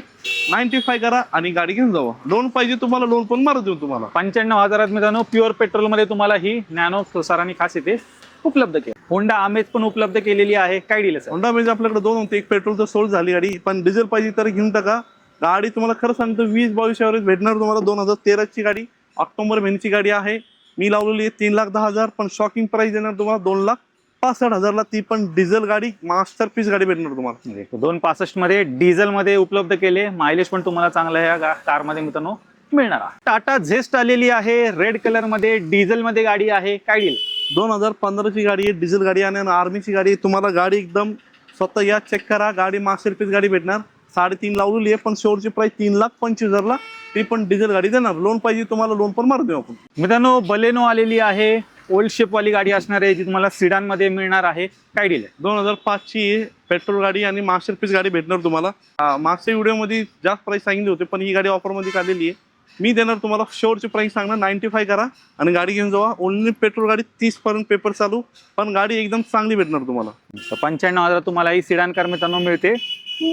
95 करा आणि गाडी घेऊन जावा. लोन पाहिजे तुम्हाला, लोन पण मारू देऊ तुम्हाला. 95,000 मित्रांनो प्युअर पेट्रोल मध्ये तुम्हाला ही नॅनो सरांनी खास इथे उपलब्ध केली. होंडा अमेज पण उपलब्ध केलेली आहे. काय डील आहे? होंडा अमेज आपल्याकडे 2 होते. एक पेट्रोल तर सोल्ड झाली गाडी, पण डिझेल पाहिजे तर घेऊन टाका. गाडी तुम्हाला खरं सांगतो 20-22 एव्हरेज भेटणार तुम्हाला. 2013 ची गाडी, ऑक्टोबर महिन्याची गाडी आहे. मी लावलेली आहे 3,10,000 पण शॉकिंग प्राइस देणार तुम्हाला 2,65,000 ला. ती पण डिझेल गाडी, मास्टरपीस गाडी भेटणार तुम्हाला. 265 मध्ये डिझेल मध्ये उपलब्ध केले. मायलेज पण तुम्हाला चांगलं या कार मध्ये मित्रांनो मिळणार. टाटा झेस्ट आलेली आहे रेड कलर मध्ये, डिझेल मध्ये गाडी आहे. काय डील? 2015 ची गाडी आहे, डिझेल गाडी आणि आर्मीची गाडी आहे. तुम्हाला गाडी एकदम स्वतः या चेक करा. गाडी मास्टरपीस गाडी भेटणार. 3.5 लावलेली आहे पण शेवटची प्राइस 3,25,000 ला. ती पण डिझेल गाडी देणार. लोन पाहिजे तुम्हाला, लोन पण मारू देऊ आपण. मित्रांनो बलेनो आलेली आहे, ओल्ड शेप वाली गाडी असणार आहे जी तुम्हाला सिडान मध्ये मिळणार आहे. काय डील आहे? 2005 ची पेट्रोल गाडी आणि मास्टरपीस गाडी भेटणार तुम्हाला. मागच्या व्हिडिओमध्ये जास्त प्राइस सांगितली होते पण ही गाडी ऑफर मध्ये काढलेली आहे. मी देणार तुम्हाला शेवटची प्राइस सांगणार 95 करा आणि गाडी घेऊन जावा. ओनली पेट्रोल गाडी 30 पर्यंत पेपर चालू, पण गाडी एकदम चांगली भेटणार तुम्हाला. 95,000 तुम्हाला ही सिडान कार मित्रांनो मिळते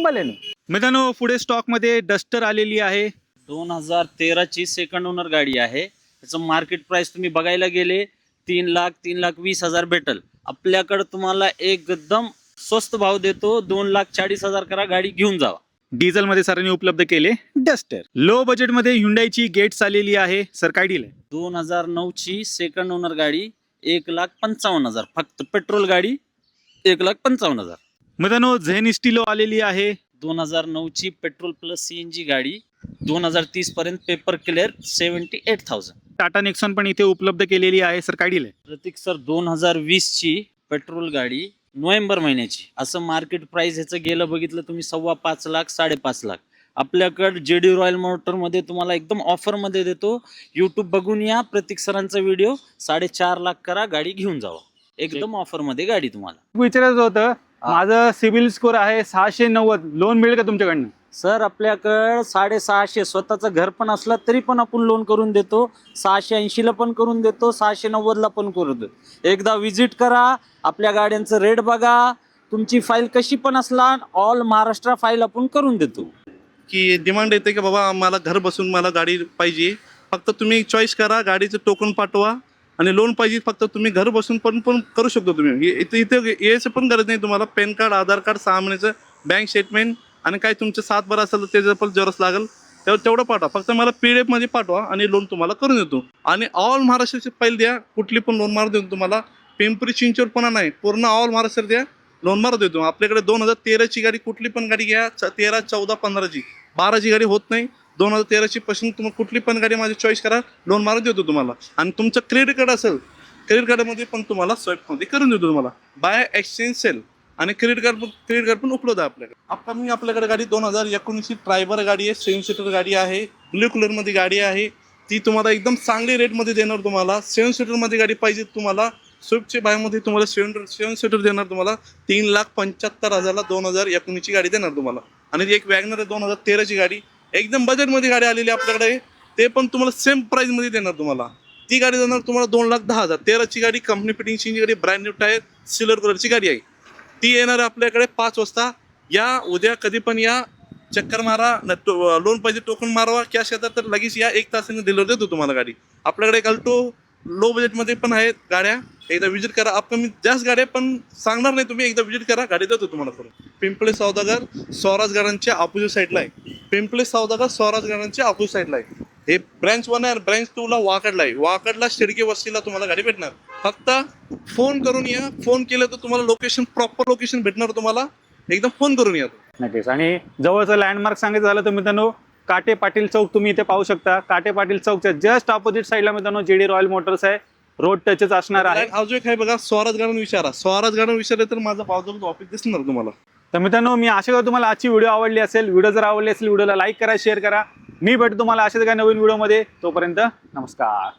बलेनो. मित्रांनो पुढे स्टॉक मध्ये डस्टर आलेली आहे. 2013 ची सेकंड ओनर गाडी आहे. त्याचं मार्केट प्राइस तुम्ही बघायला गेले 3,20,000 भेटल. आपल्याकडे तुम्हाला एकदम स्वस्त भाव देतो. 2,40,000 करा, गाडी घेऊन जावा. डिझेल मध्ये सरांनी उपलब्ध केले डस्टर. लो बजेट मध्ये Hyundaiची गेट्स आलेली आहे. सर काय डील आहे? 2009 ची सेकंड ओनर गाडी 1,55,000 फक्त पेट्रोल गाडी 1,55,000. मित्रांनो झेन स्टिलो आलेली आहे. 2009 ची पेट्रोल प्लस CNG गाडी 2030 पर्यंत पेपर क्लिअर 78,000. टाटा नेक्सॉन पण इथे उपलब्ध केलेली आहे. सर काय डील आहे? प्रतीक सर 2020 ची पेट्रोल गाडी नोव्हेंबर महिन्याची, असं मार्केट प्राइस ह्याचं गेलं बघितलं तुम्ही 5.25 लाख 5.5 लाख. आपल्याकडे JD रॉयल मोटर मध्ये तुम्हाला एकदम ऑफर मध्ये देतो. युट्यूब बघून या, प्रतीक सरांचा व्हिडिओ 4.5 लाख करा, गाडी घेऊन जावा. एकदम ऑफर मध्ये गाडी तुम्हाला. विचारायचं होतं, माझं सिबिल स्कोर आहे 690, लोन मिळेल का तुमच्याकडनं? सर आपल्याकडं 650 स्वतःचं घर पण असलं तरी पण आपण लोन करून देतो. 680 ला पण करून देतो, 690 ला पण करून देतो. एकदा विजिट करा, आपल्या गाड्यांचं रेट बघा. तुमची फाईल कशी पण असला ऑल महाराष्ट्र फाईल आपण करून देतो. की डिमांड येते की बाबा मला घर बसून मला गाडी पाहिजे, फक्त तुम्ही चॉईस करा, गाडीचं टोकन पाठवा आणि लोन पाहिजे फक्त तुम्ही घर बसून पण करू शकतो. तुम्ही इथे यायचं पण गरज नाही तुम्हाला. पॅन कार्ड, आधार कार्ड, 6 महिन्याचं बँक स्टेटमेंट आणि काय तुमचं 7 असेल तर त्याचं पण जरच लागेल तेवढं पाठवा. फक्त मला PDF मध्ये पाठवा आणि लोन तुम्हाला करून देतो. आणि ऑल महाराष्ट्राची फाईल द्या, कुठली पण लोन मार देतो तुम्हाला. पिंपरी चिंचवड पण नाही, पूर्ण ऑल महाराष्ट्र द्या, लोन मार देतो. आपल्याकडे 2013 ची गाडी कुठली पण गाडी घ्या, 13, 14, 15 ची 12 ची गाडी होत नाही. 2013 ची पासून तुम्हाला कुठली पण गाडी माझी चॉईस करा, लोन मार देतो तुम्हाला. आणि तुमचं क्रेडिट कार्ड असेल, क्रेडिट कार्डमध्ये पण तुम्हाला स्वाईपमध्ये करून देतो तुम्हाला. बाय एक्सचेंज सेल आणि क्रेडिट कार्ड पण उपलब्ध आहे आपल्याकडे. अपकमिंग आपल्याकडे गाडी 2019 ची ट्रायबर गाडी आहे, 7 सीटर गाडी आहे, ब्ल्यू कलर मध्ये गाडी आहे. ती तुम्हाला एकदम चांगली रेटमध्ये देणार तुम्हाला. 7 सीटर मध्ये गाडी पाहिजे तुम्हाला, स्विफ्टच्या बायमध्ये तुम्हाला 7 सीटर देणार तुम्हाला. 3,75,000 ला 2019 ची गाडी देणार तुम्हाला. आणि एक वॅगनर आहे 2013 ची गाडी, एकदम बजेटमध्ये गाडी आलेली आपल्याकडे, ते पण तुम्हाला सेम प्राइसमध्ये देणार तुम्हाला. ती गाडी देणार तुम्हाला 2,10,000. 13 ची गाडी, कंपनी फिटिंगची गाडी, ब्रँड न्यू टायर, सिल्वर कलरची गाडी आहे. ती येणार आपल्याकडे 5 वाजता. या उद्या कधी पण या, चक्कर मारा, लोन पाहिजे टोकन मारवा, कॅश येतात तर लगेच या, 1 तासाने डिलिव्हरी देतो तुम्हाला गाडी. आपल्याकडे एक अल्टो लो बजेटमध्ये पण आहेत गाड्या, एकदा विजिट करा. अपकमिंग जास्त गाड्या पण सांगणार नाही तुम्ही, एकदा विजिट करा, गाडी देतो तुम्हाला करून. पिंपळे सौदागर स्वराज गार्डनच्या ऑपोजिट साईडला आहे. पिंपळे सौदागर स्वराज गाड्यांच्या ऑपोजिट साईडला आहे. हे ब्रँच 1 आहे आणि ब्रँच 2 ला वाकडला आहे. वाकडला शेडगे वस्तीला तुम्हाला गाडी भेटणार. फक्त फोन करून या. फोन केलं तर तुम्हाला लोकेशन, प्रॉपर लोकेशन भेटणार तुम्हाला. एकदम फोन करून या. नक्कीच. आणि जवळचं लँडमार्क सांगायचं झालं तर मित्रांनो, काटे पाटील चौक तुम्ही इथे पाहू शकता. काटे पाटील चौकच्या जस्ट ऑपोजिट साईडला मित्रांनो JD रॉयल मोटर्स आहे. रोड टचच असणार आहे. अजून एक आहे बघा, स्वराज गार्डन विचारा. स्वराज गार्डन विचारले तर माझा बाजूला ऑफिस दिसणार तुम्हाला. तर मित्रांनो, मी आशा करतो तुम्हाला आजची व्हिडिओ आवडली असेल. व्हिडिओ जर आवडली असेल व्हिडिओला लाईक करा, शेअर करा. मी भेटतो तुम्हाला अशाच एका नवीन व्हिडिओमध्ये. तोपर्यंत नमस्कार.